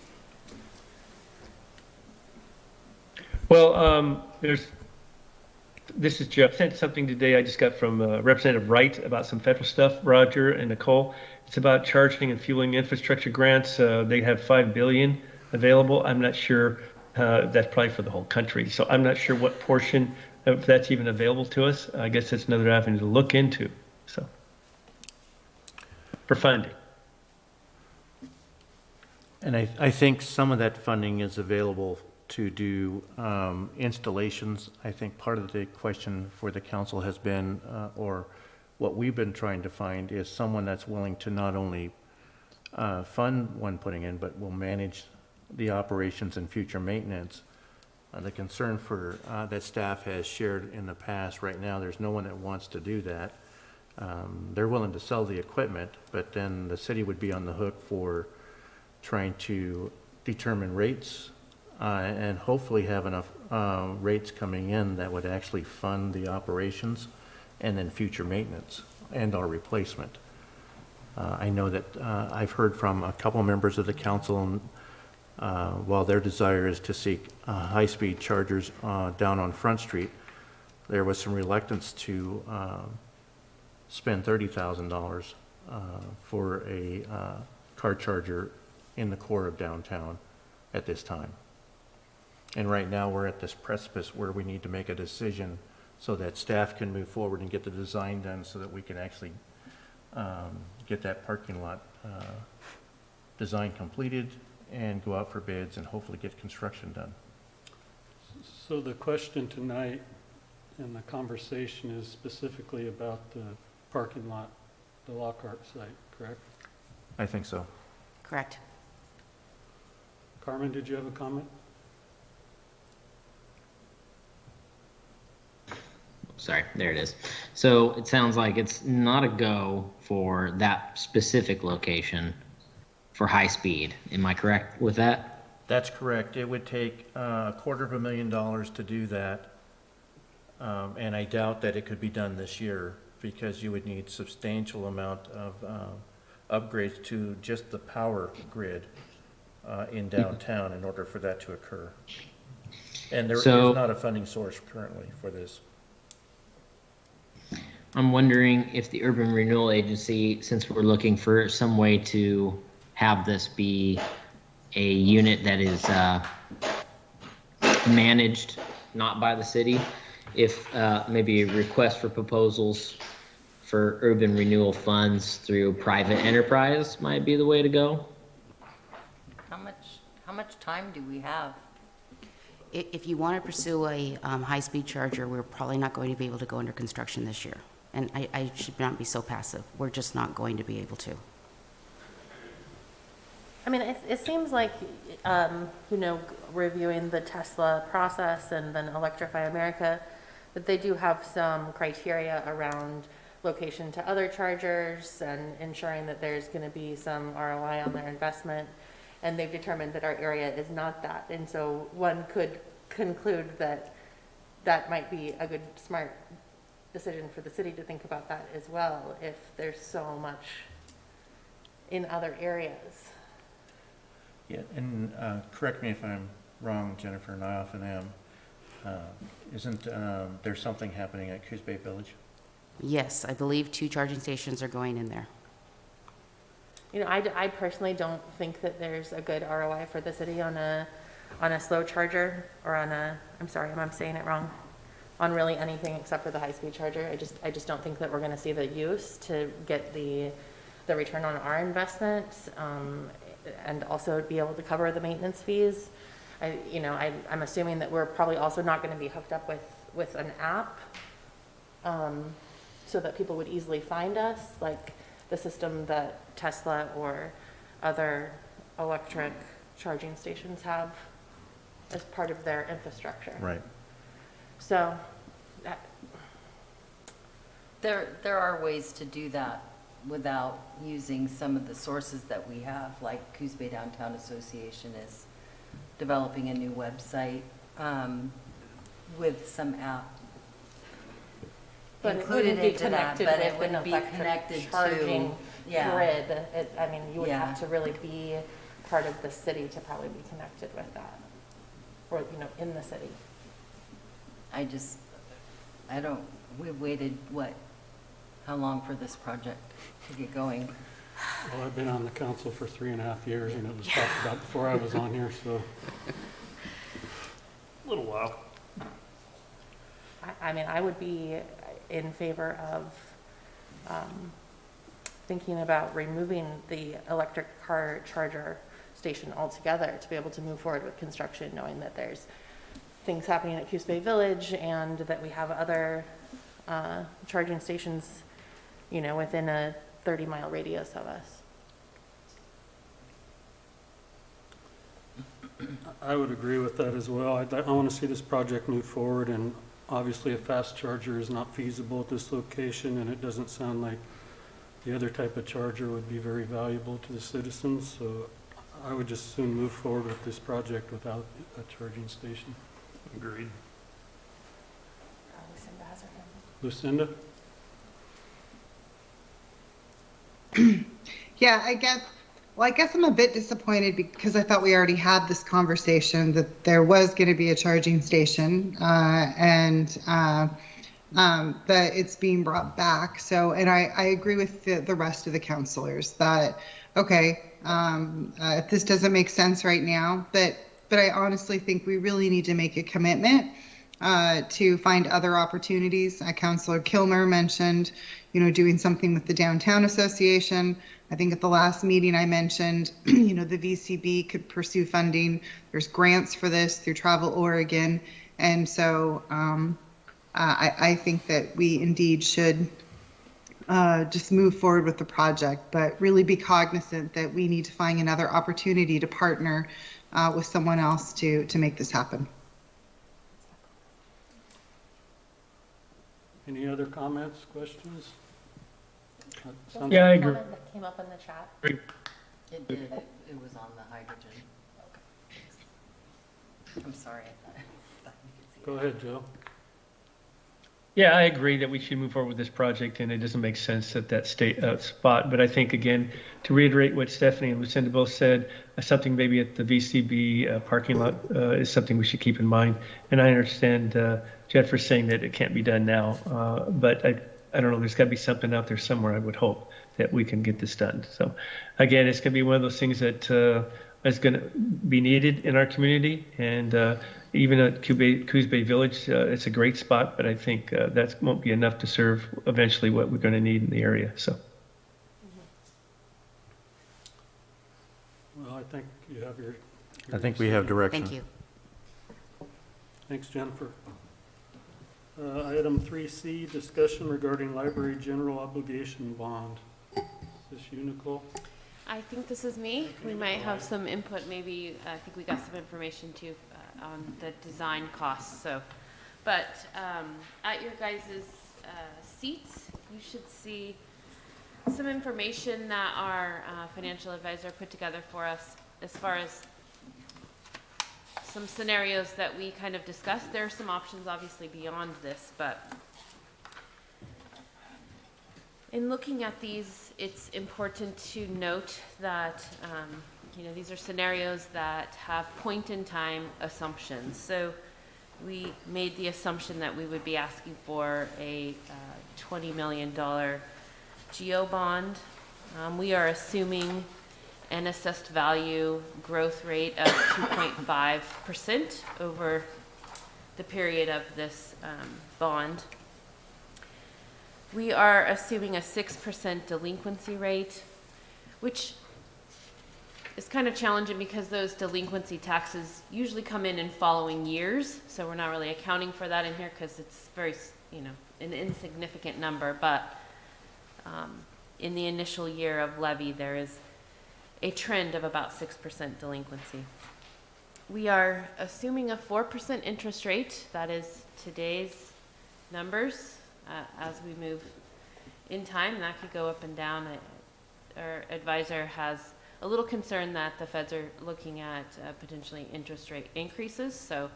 Well, this is Jeff. I sent something today I just got from Representative Wright about some federal stuff, Roger and Nicole. It's about charging and fueling infrastructure grants. They have $5 billion available. I'm not sure, that's probably for the whole country. So I'm not sure what portion of that's even available to us. I guess that's another avenue to look into, so, for funding. And I think some of that funding is available to do installations. I think part of the question for the council has been, or what we've been trying to find, is someone that's willing to not only fund one putting in, but will manage the operations and future maintenance. The concern for that staff has shared in the past, right now, there's no one that wants to do that. They're willing to sell the equipment, but then the city would be on the hook for trying to determine rates and hopefully have enough rates coming in that would actually fund the operations and then future maintenance and our replacement. I know that I've heard from a couple members of the council, while their desire is to seek high-speed chargers down on Front Street, there was some reluctance to spend $30,000 for a car charger in the core of downtown at this time. And right now, we're at this precipice where we need to make a decision so that staff can move forward and get the design done so that we can actually get that parking lot design completed and go out for bids and hopefully get construction done. So the question tonight and the conversation is specifically about the parking lot, the Lockhart site, correct? I think so. Correct. Carmen, did you have a comment? Sorry, there it is. So it sounds like it's not a go for that specific location for high speed. Am I correct with that? That's correct. It would take $250,000 to do that. And I doubt that it could be done this year because you would need substantial amount of upgrades to just the power grid in downtown in order for that to occur. And there is not a funding source currently for this. I'm wondering if the Urban Renewal Agency, since we're looking for some way to have this be a unit that is managed not by the city, if maybe a request for proposals for urban renewal funds through private enterprise might be the way to go. How much time do we have? If you want to pursue a high-speed charger, we're probably not going to be able to go under construction this year. And I should not be so passive. We're just not going to be able to. I mean, it seems like, reviewing the Tesla process and then Electrify America, that they do have some criteria around location to other chargers and ensuring that there's going to be some ROI on their investment. And they've determined that our area is not that. And so one could conclude that that might be a good, smart decision for the city to think about that as well, if there's so much in other areas. Yeah, and correct me if I'm wrong, Jennifer, and I often am. Isn't there something happening at Coos Bay Village? Yes, I believe 2 charging stations are going in there. I personally don't think that there's a good ROI for the city on a slow charger or on a, I'm sorry, I'm saying it wrong, on really anything except for the high-speed charger. I just don't think that we're gonna see the use to get the return on our investment, and also be able to cover the maintenance fees. I'm assuming that we're probably also not gonna be hooked up with an app, so that people would easily find us, like the system that Tesla or other electric charging stations have as part of their infrastructure. Right. So, There are ways to do that without using some of the sources that we have, like Coos Bay Downtown Association is developing a new website with some app but it included wouldn't be into that, connected but with it an wouldn't be electric connected charging to, yeah. grid. You would Yeah. have to really be part of the city to probably be connected with that, or, in the city. We've waited, how long for this project to get going? Well, I've been on the council for 3.5 years, and it was talked about before I was on here, so a little while. I would be in favor of thinking about removing the electric car charger station altogether to be able to move forward with construction, knowing that there's things happening at Coos Bay Village and that we have other charging stations, within a 30-mile radius of us. I would agree with that as well. I want to see this project move forward, and obviously a fast charger is not feasible at this location, and it doesn't sound like the other type of charger would be very valuable to the citizens, so I would just soon move forward with this project without a charging station. Agreed. Lucinda has her hand up. Lucinda? Yeah, I guess I'm a bit disappointed because I thought we already had this conversation that there was going to be a charging station, and that it's being brought back. So, and I agree with the rest of the councilors that, okay, this doesn't make sense right now, but I honestly think we really need to make a commitment to find other opportunities. Councilor Kilmer mentioned, doing something with the Downtown Association. I think at the last meeting I mentioned, the VCB could pursue funding. There's grants for this through Travel Oregon. And so I think that we indeed should just move forward with the project, but really be cognizant that we need to find another opportunity to partner with someone else to make this happen. Any other comments, questions? Yeah, I agree. Comment that came up in the chat. It did, it was on the hydrogen. I'm sorry, I thought you could see it. Go ahead, Joe. Yeah, I agree that we should move forward with this project, and it doesn't make sense at that spot. But I think, again, to reiterate what Stephanie and Lucinda both said, something maybe at the VCB parking lot is something we should keep in mind. And I understand Jennifer saying that it can't be done now, but I don't know, there's got to be something out there somewhere, I would hope, that we can get this done. So, again, it's going to be one of those things that is going to be needed in our community, and even at Coos Bay Village, it's a great spot, but I think that won't be enough to serve eventually what we're going to need in the area. So, Well, I think you have your I think we have direction. Thank you. Thanks, Jennifer. Item 3C, discussion regarding library general obligation bond. Is this you, Nicole? I think this is me. We might have some input, maybe. I think we got some information too on the design costs. So, but at your guys' seats, you should see some information that our financial advisor put together for us as far as some scenarios that we kind of discussed. There are some options obviously beyond this, but in looking at these, it's important to note that these are scenarios that have point-in-time assumptions. So we made the assumption that we would be asking for a $20 million GEO bond. We are assuming an assessed value growth rate of 2.5% over the period of this bond. We are assuming a 6% delinquency rate, which is kind of challenging because those delinquency taxes usually come in following years. So we're not really accounting for that in here because it's very, an insignificant number. But in the initial year of levy, there is a trend of about 6% delinquency. We are assuming a 4% interest rate. That is today's numbers. As we move in time, that could go up and down. Our advisor has a little concern that the feds are looking at potentially interest rate increases. So,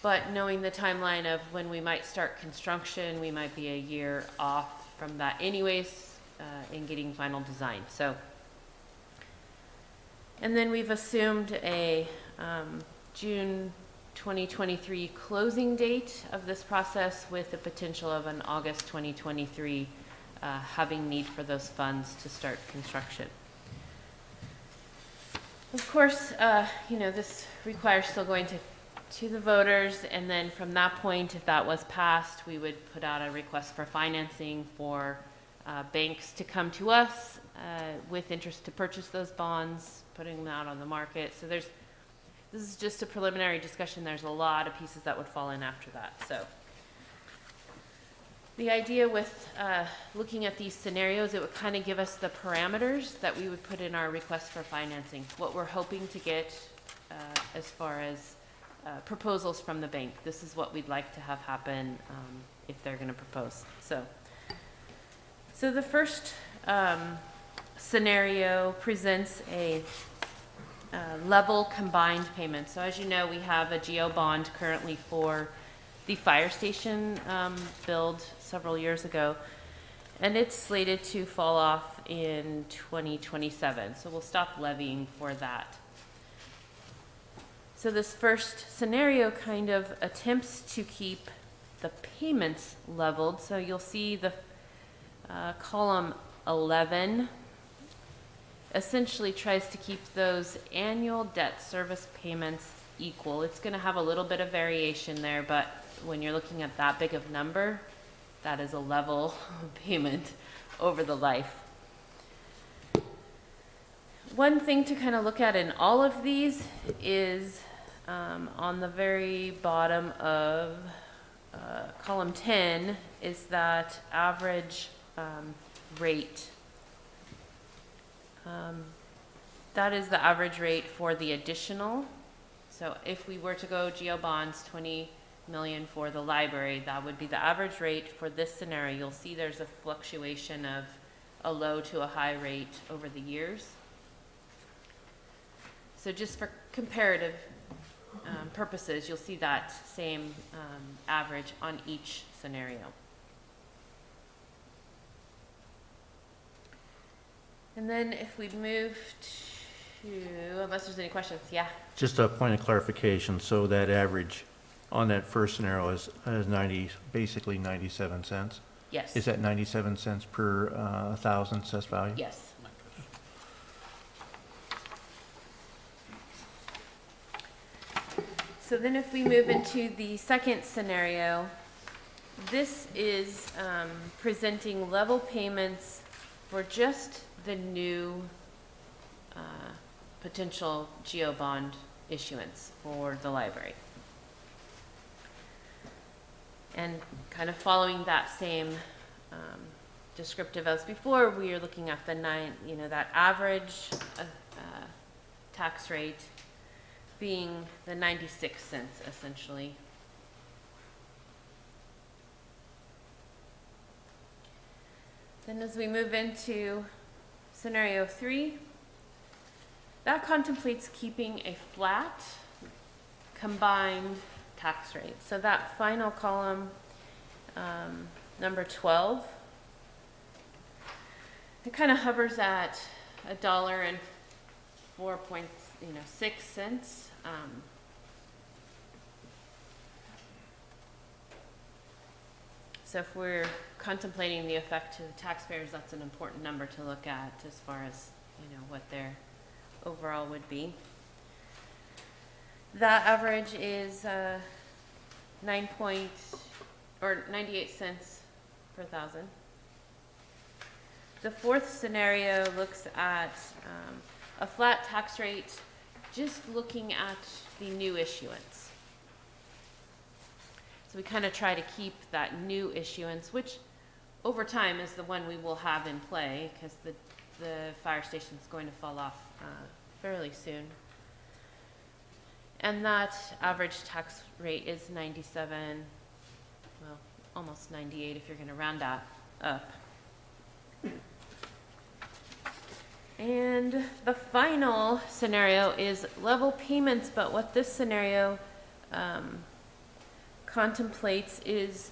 but knowing the timeline of when we might start construction, we might be a year off from that anyways in getting final design. So, and then we've assumed a June 2023 closing date of this process with the potential of an August 2023 having need for those funds to start construction. Of course, this requires still going to the voters, and then from that point, if that was passed, we would put out a request for financing for banks to come to us with interest to purchase those bonds, putting them out on the market. So this is just a preliminary discussion. There's a lot of pieces that would fall in after that. So the idea with looking at these scenarios, it would kind of give us the parameters that we would put in our request for financing, what we're hoping to get as far as proposals from the bank. This is what we'd like to have happen if they're going to propose. So the first scenario presents a level combined payment. So as you know, we have a GO bond currently for the fire station build several years ago, and it's slated to fall off in 2027. So we'll stop levying for that. So this first scenario kind of attempts to keep the payments leveled. So you'll see the column 11 essentially tries to keep those annual debt service payments equal. It's going to have a little bit of variation there, but when you're looking at that big of number, that is a level payment over the life. One thing to kind of look at in all of these is on the very bottom of column 10 is that average rate. That is the average rate for the additional. So if we were to go GO bonds 20 million for the library, that would be the average rate for this scenario. You'll see there's a fluctuation of a low to a high rate over the years. So just for comparative purposes, you'll see that same average on each scenario. And then if we move to, unless there's any questions, yeah. Just a point of clarification. So that average on that first scenario is basically 97 cents. Yes. Is that 97 cents per 1,000 assessed value? Yes. So then if we move into the second scenario, this is presenting level payments for just the new potential GO bond issuance for the library. And kind of following that same descriptive as before, we are looking at the that average tax rate being the 96 cents essentially. Then as we move into scenario 3, that contemplates keeping a flat combined tax rate. So that final column, number 12, it kind of hovers at $1.06. So if we're contemplating the effect to the taxpayers, that's an important number to look at as far as what their overall would be. That average is 98 cents per thousand. The fourth scenario looks at a flat tax rate, just looking at the new issuance. So we kind of try to keep that new issuance, which over time is the one we will have in play, because the fire station is going to fall off fairly soon. And that average tax rate is 97, well, almost 98 if you're going to round that up. And the final scenario is level payments, but what this scenario contemplates is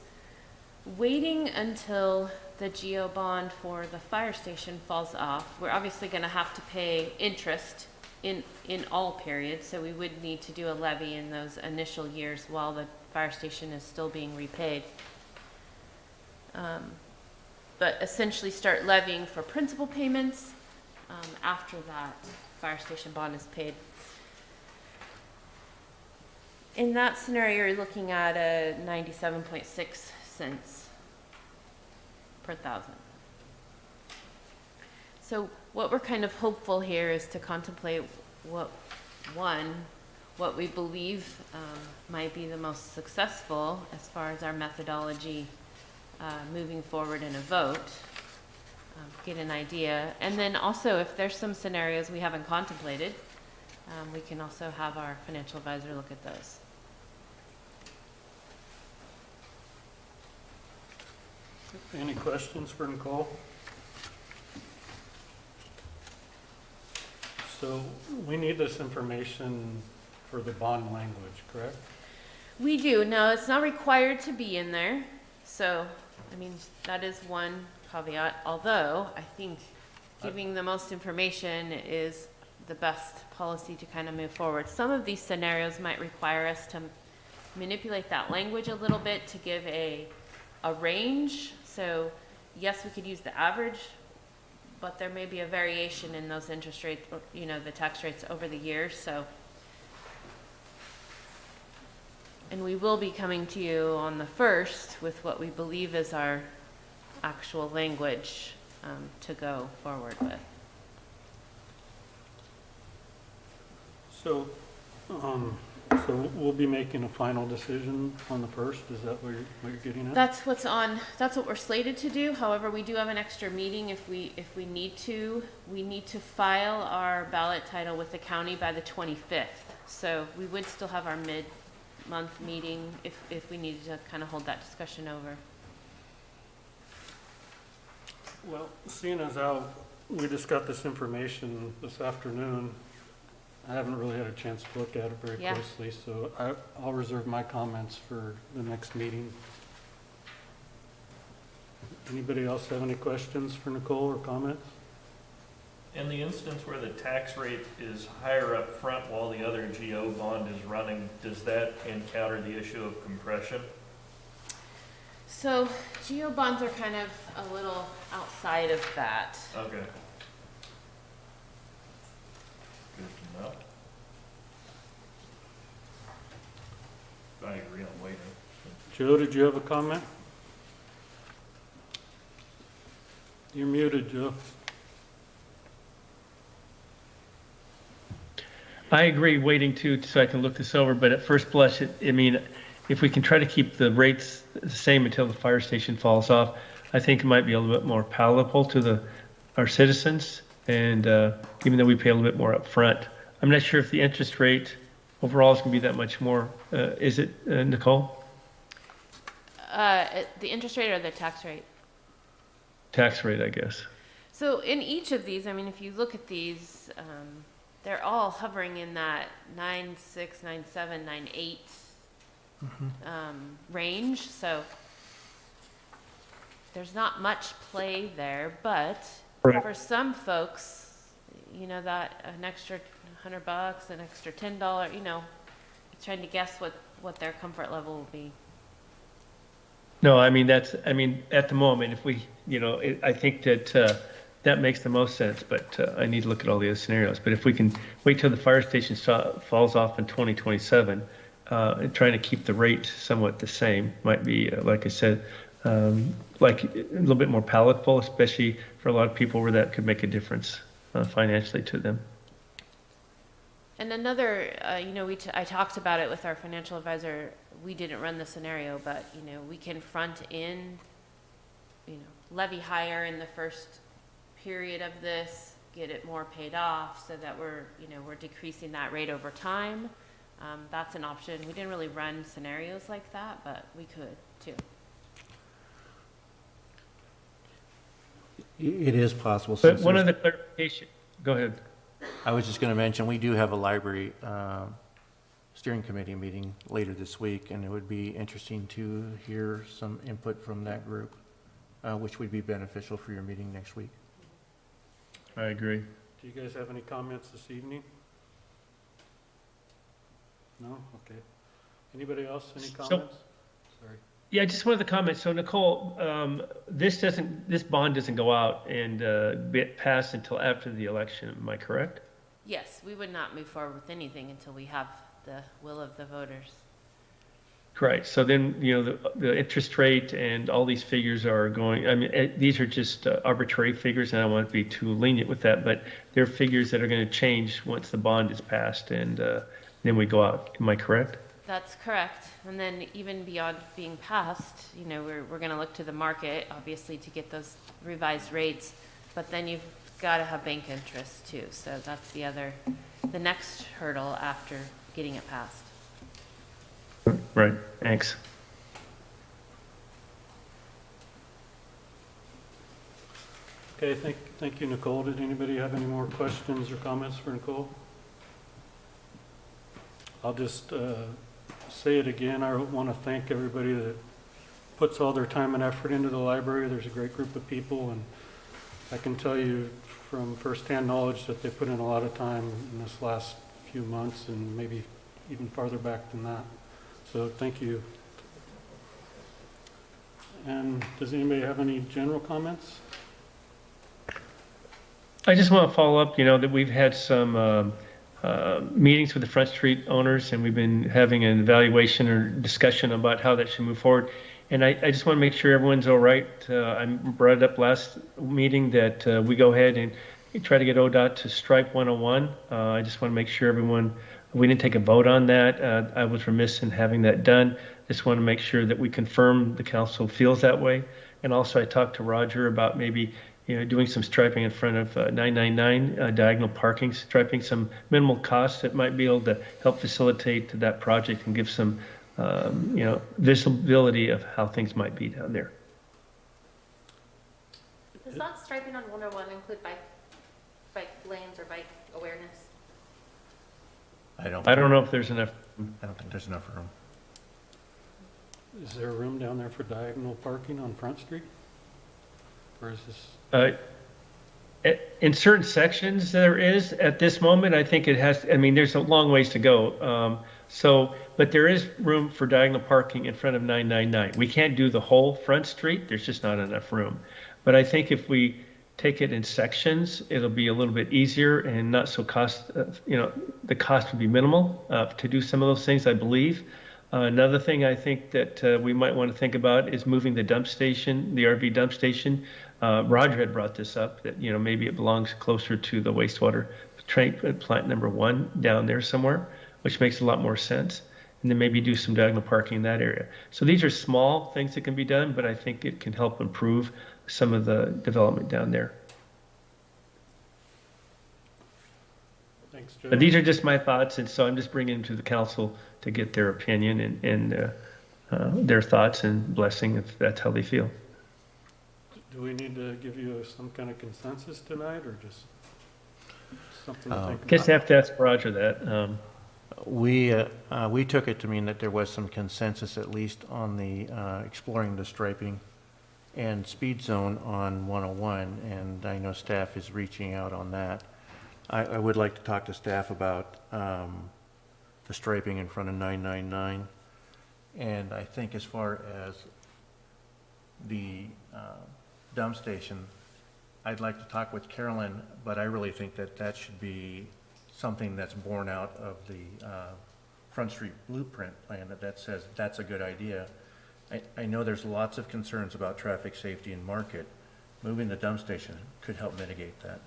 waiting until the GO bond for the fire station falls off. We're obviously going to have to pay interest in all periods, so we would need to do a levy in those initial years while the fire station is still being repaid. But essentially start levying for principal payments after that fire station bond is paid. In that scenario, you're looking at a 97.6 cents per thousand. So what we're kind of hopeful here is to contemplate what we believe might be the most successful as far as our methodology moving forward in a vote, get an idea. And then also if there's some scenarios we haven't contemplated, we can also have our financial advisor look at those. Any questions for Nicole? So we need this information for the bond language, correct? We do. Now, it's not required to be in there. So, I mean, that is one caveat, although I think giving the most information is the best policy to kind of move forward. Some of these scenarios might require us to manipulate that language a little bit to give a range. So, yes, we could use the average, but there may be a variation in those interest rates, you know, the tax rates over the years. So, and we will be coming to you on the 1st with what we believe is our actual language to go forward with. So, so we'll be making a final decision on the 1st, is that what you're getting at? That's what we're slated to do. However, we do have an extra meeting if we need to. We need to file our ballot title with the county by the 25th. So we would still have our mid-month meeting if we needed to kind of hold that discussion over. Well, seeing as how we just got this information this afternoon, I haven't really had a chance to look at it very Yeah. closely, so I'll reserve my comments for the next meeting. Anybody else have any questions for Nicole or comments? In the instance where the tax rate is higher up front while the other GO bond is running, does that encounter the issue of compression? So GO bonds are kind of a little outside of that. Okay. Good to know. I agree on waiting. Joe, did you have a comment? You're muted, Joe. I agree waiting too, so I can look this over, but at first blush, I mean, if we can try to keep the rates the same until the fire station falls off, I think it might be a little bit more palatable to our citizens, and even though we pay a little bit more up front. I'm not sure if the interest rate overall is going to be that much more. Is it, Nicole? The interest rate or the tax rate? Tax rate, I guess. So in each of these, I mean, if you look at these, they're all hovering in that 9.6, 9.7, 9.8 range. So there's not much play there, but Right. for some folks, you know, that an extra $100, an extra $10, you know, trying to guess what their comfort level will be. No, I mean, at the moment, if we, you know, I think that that makes the most sense, but I need to look at all the other scenarios. But if we can wait till the fire station falls off in 2027, and trying to keep the rate somewhat the same might be, like I said, like a little bit more palatable, especially for a lot of people where that could make a difference financially to them. And another, I talked about it with our financial advisor. We didn't run the scenario, but, we can front in, levy higher in the first period of this, get it more paid off so that we're decreasing that rate over time. That's an option. We didn't really run scenarios like that, but we could too. It is possible. But one other clarification, go ahead. I was just going to mention, we do have a library steering committee meeting later this week, and it would be interesting to hear some input from that group, which would be beneficial for your meeting next week. I agree. Do you guys have any comments this evening? No? Okay. Anybody else? Any comments? Sorry. Yeah, just one of the comments. So Nicole, this bond doesn't go out and get passed until after the election. Am I correct? Yes, we would not move forward with anything until we have the will of the voters. Correct. So then, the interest rate and all these figures are going, I mean, these are just arbitrary figures, and I don't want to be too lenient with that, but they're figures that are going to change once the bond is passed, and then we go out. Am I correct? That's correct. And then even beyond being passed, we're going to look to the market, obviously, to get those revised rates. But then you've got to have bank interest too. So that's the next hurdle after getting it passed. Right. Thanks. Okay, thank you, Nicole. Did anybody have any more questions or comments for Nicole? I'll just say it again. I want to thank everybody that puts all their time and effort into the library. There's a great group of people, and I can tell you from firsthand knowledge that they put in a lot of time in this last few months, and maybe even farther back than that. So thank you. And does anybody have any general comments? I just want to follow up, that we've had some meetings with the Front Street owners, and we've been having an evaluation or discussion about how that should move forward. And I just want to make sure everyone's all right. I brought it up last meeting that we go ahead and try to get ODOT to stripe 101. I just want to make sure we didn't take a vote on that. I was remiss in having that done. Just want to make sure that we confirm the council feels that way. And also I talked to Roger about maybe doing some striping in front of 999, diagonal parking, striping some minimal costs that might be able to help facilitate that project and give some, visibility of how things might be down there. Does that striping on 101 include bike lanes or bike awareness? I don't know if there's enough. I don't think there's enough room. Is there room down there for diagonal parking on Front Street? Or is this? In certain sections there is at this moment. I think it has, there's a long ways to go. But there is room for diagonal parking in front of 999. We can't do the whole Front Street. There's just not enough room. But I think if we take it in sections, it'll be a little bit easier and not so the cost would be minimal to do some of those things, I believe. Another thing I think that we might want to think about is moving the dump station, the RV dump station. Roger had brought this up, that maybe it belongs closer to the wastewater treatment plant number 1 down there somewhere, which makes a lot more sense. And then maybe do some diagonal parking in that area. So these are small things that can be done, but I think it can help improve some of the development down there. Thanks, Joe. But these are just my thoughts, and so I'm just bringing them to the council to get their opinion and their thoughts and blessing if that's how they feel. Do we need to give you some kind of consensus tonight, or just something to think about? I guess I have to ask Roger that. We took it to mean that there was some consensus, at least on the exploring the striping and speed zone on 101, and I know staff is reaching out on that. I would like to talk to staff about the striping in front of 999, and I think as far as the dump station, I'd like to talk with Carolyn, but I really think that that should be something that's born out of the Front Street Blueprint plan, that says that's a good idea. I know there's lots of concerns about traffic safety and market. Moving the dump station could help mitigate that.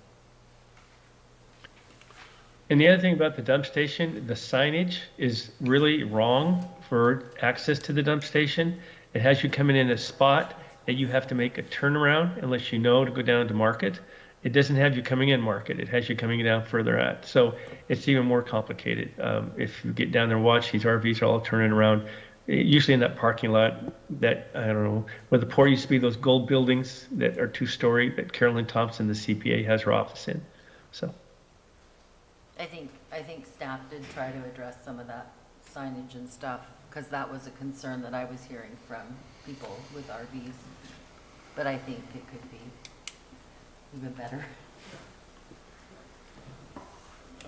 And the other thing about the dump station, the signage is really wrong for access to the dump station. It has you coming in a spot that you have to make a turnaround unless you know to go down to Market. It doesn't have you coming in Market. It has you coming down further out. So it's even more complicated. If you get down there and watch, these RVs are all turning around, usually in that parking lot that, I don't know, where the port used to be, those gold buildings that are 2-story that Carolyn Thompson, the CPA, has her office in. So. I think staff did try to address some of that signage and stuff, because that was a concern that I was hearing from people with RVs. But I think it could be even better.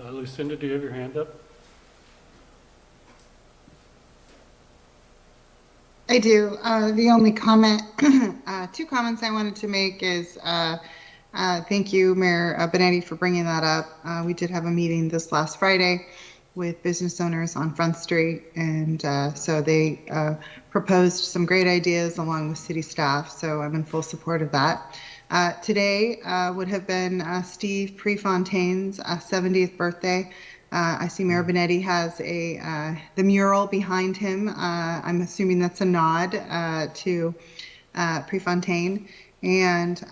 Lucinda, do you have your hand up? I do. The only comment, 2 comments I wanted to make is thank you, Mayor Benetti, for bringing that up. We did have a meeting this last Friday with business owners on Front Street, and so they proposed some great ideas along with city staff, so I'm in full support of that. Today would have been Steve Prefontaine's 70th birthday. I see Mayor Benetti has the mural behind him. I'm assuming that's a nod to Prefontaine. And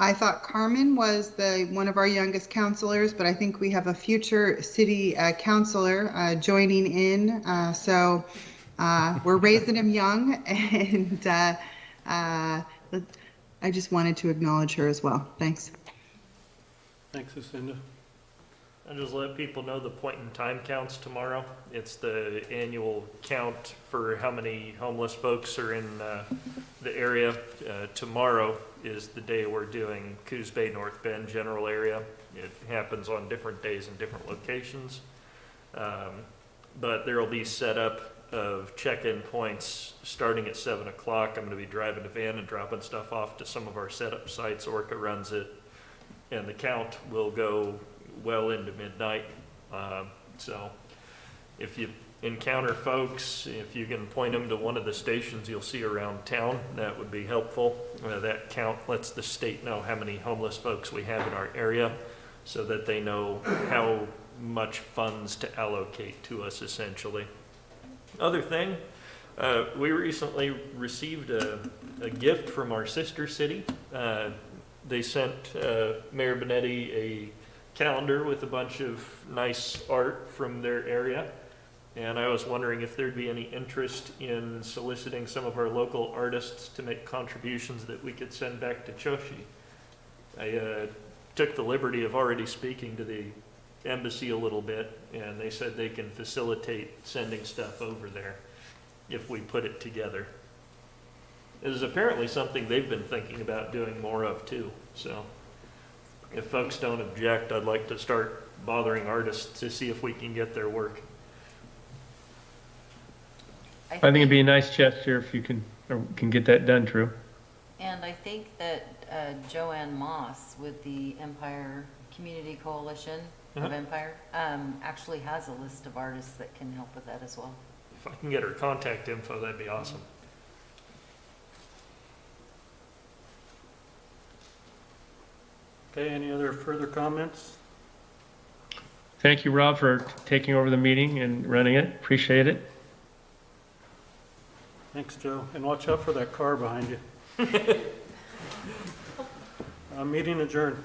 I thought Carmen was one of our youngest councilors, but I think we have a future city councilor joining in. So we're raising him young, and I just wanted to acknowledge her as well. Thanks. Thanks, Lucinda. And just let people know the point in time counts tomorrow. It's the annual count for how many homeless folks are in the area. Tomorrow is the day we're doing Coos Bay North Bend general area. It happens on different days in different locations. But there will be set up of check-in points starting at 7 o'clock. I'm going to be driving a van and dropping stuff off to some of our setup sites. Orca runs it, and the count will go well into midnight. So if you encounter folks, if you can point them to one of the stations you'll see around town, that would be helpful. That count lets the state know how many homeless folks we have in our area, so that they know how much funds to allocate to us, essentially. Other thing, we recently received a gift from our sister city. They sent Mayor Benetti a calendar with a bunch of nice art from their area, and I was wondering if there'd be any interest in soliciting some of our local artists to make contributions that we could send back to Choshi. I took the liberty of already speaking to the embassy a little bit, and they said they can facilitate sending stuff over there if we put it together. It is apparently something they've been thinking about doing more of too, so if folks don't object, I'd like to start bothering artists to see if we can get their work. I think it'd be a nice gesture if you can get that done, Drew. And I think that Joanne Moss with the Empire Community Coalition of Empire actually has a list of artists that can help with that as well. If I can get her contact info, that'd be awesome. Okay, any other further comments? Thank you, Rob, for taking over the meeting and running it. Appreciate it. Thanks, Joe. And watch out for that car behind you. Meeting adjourned.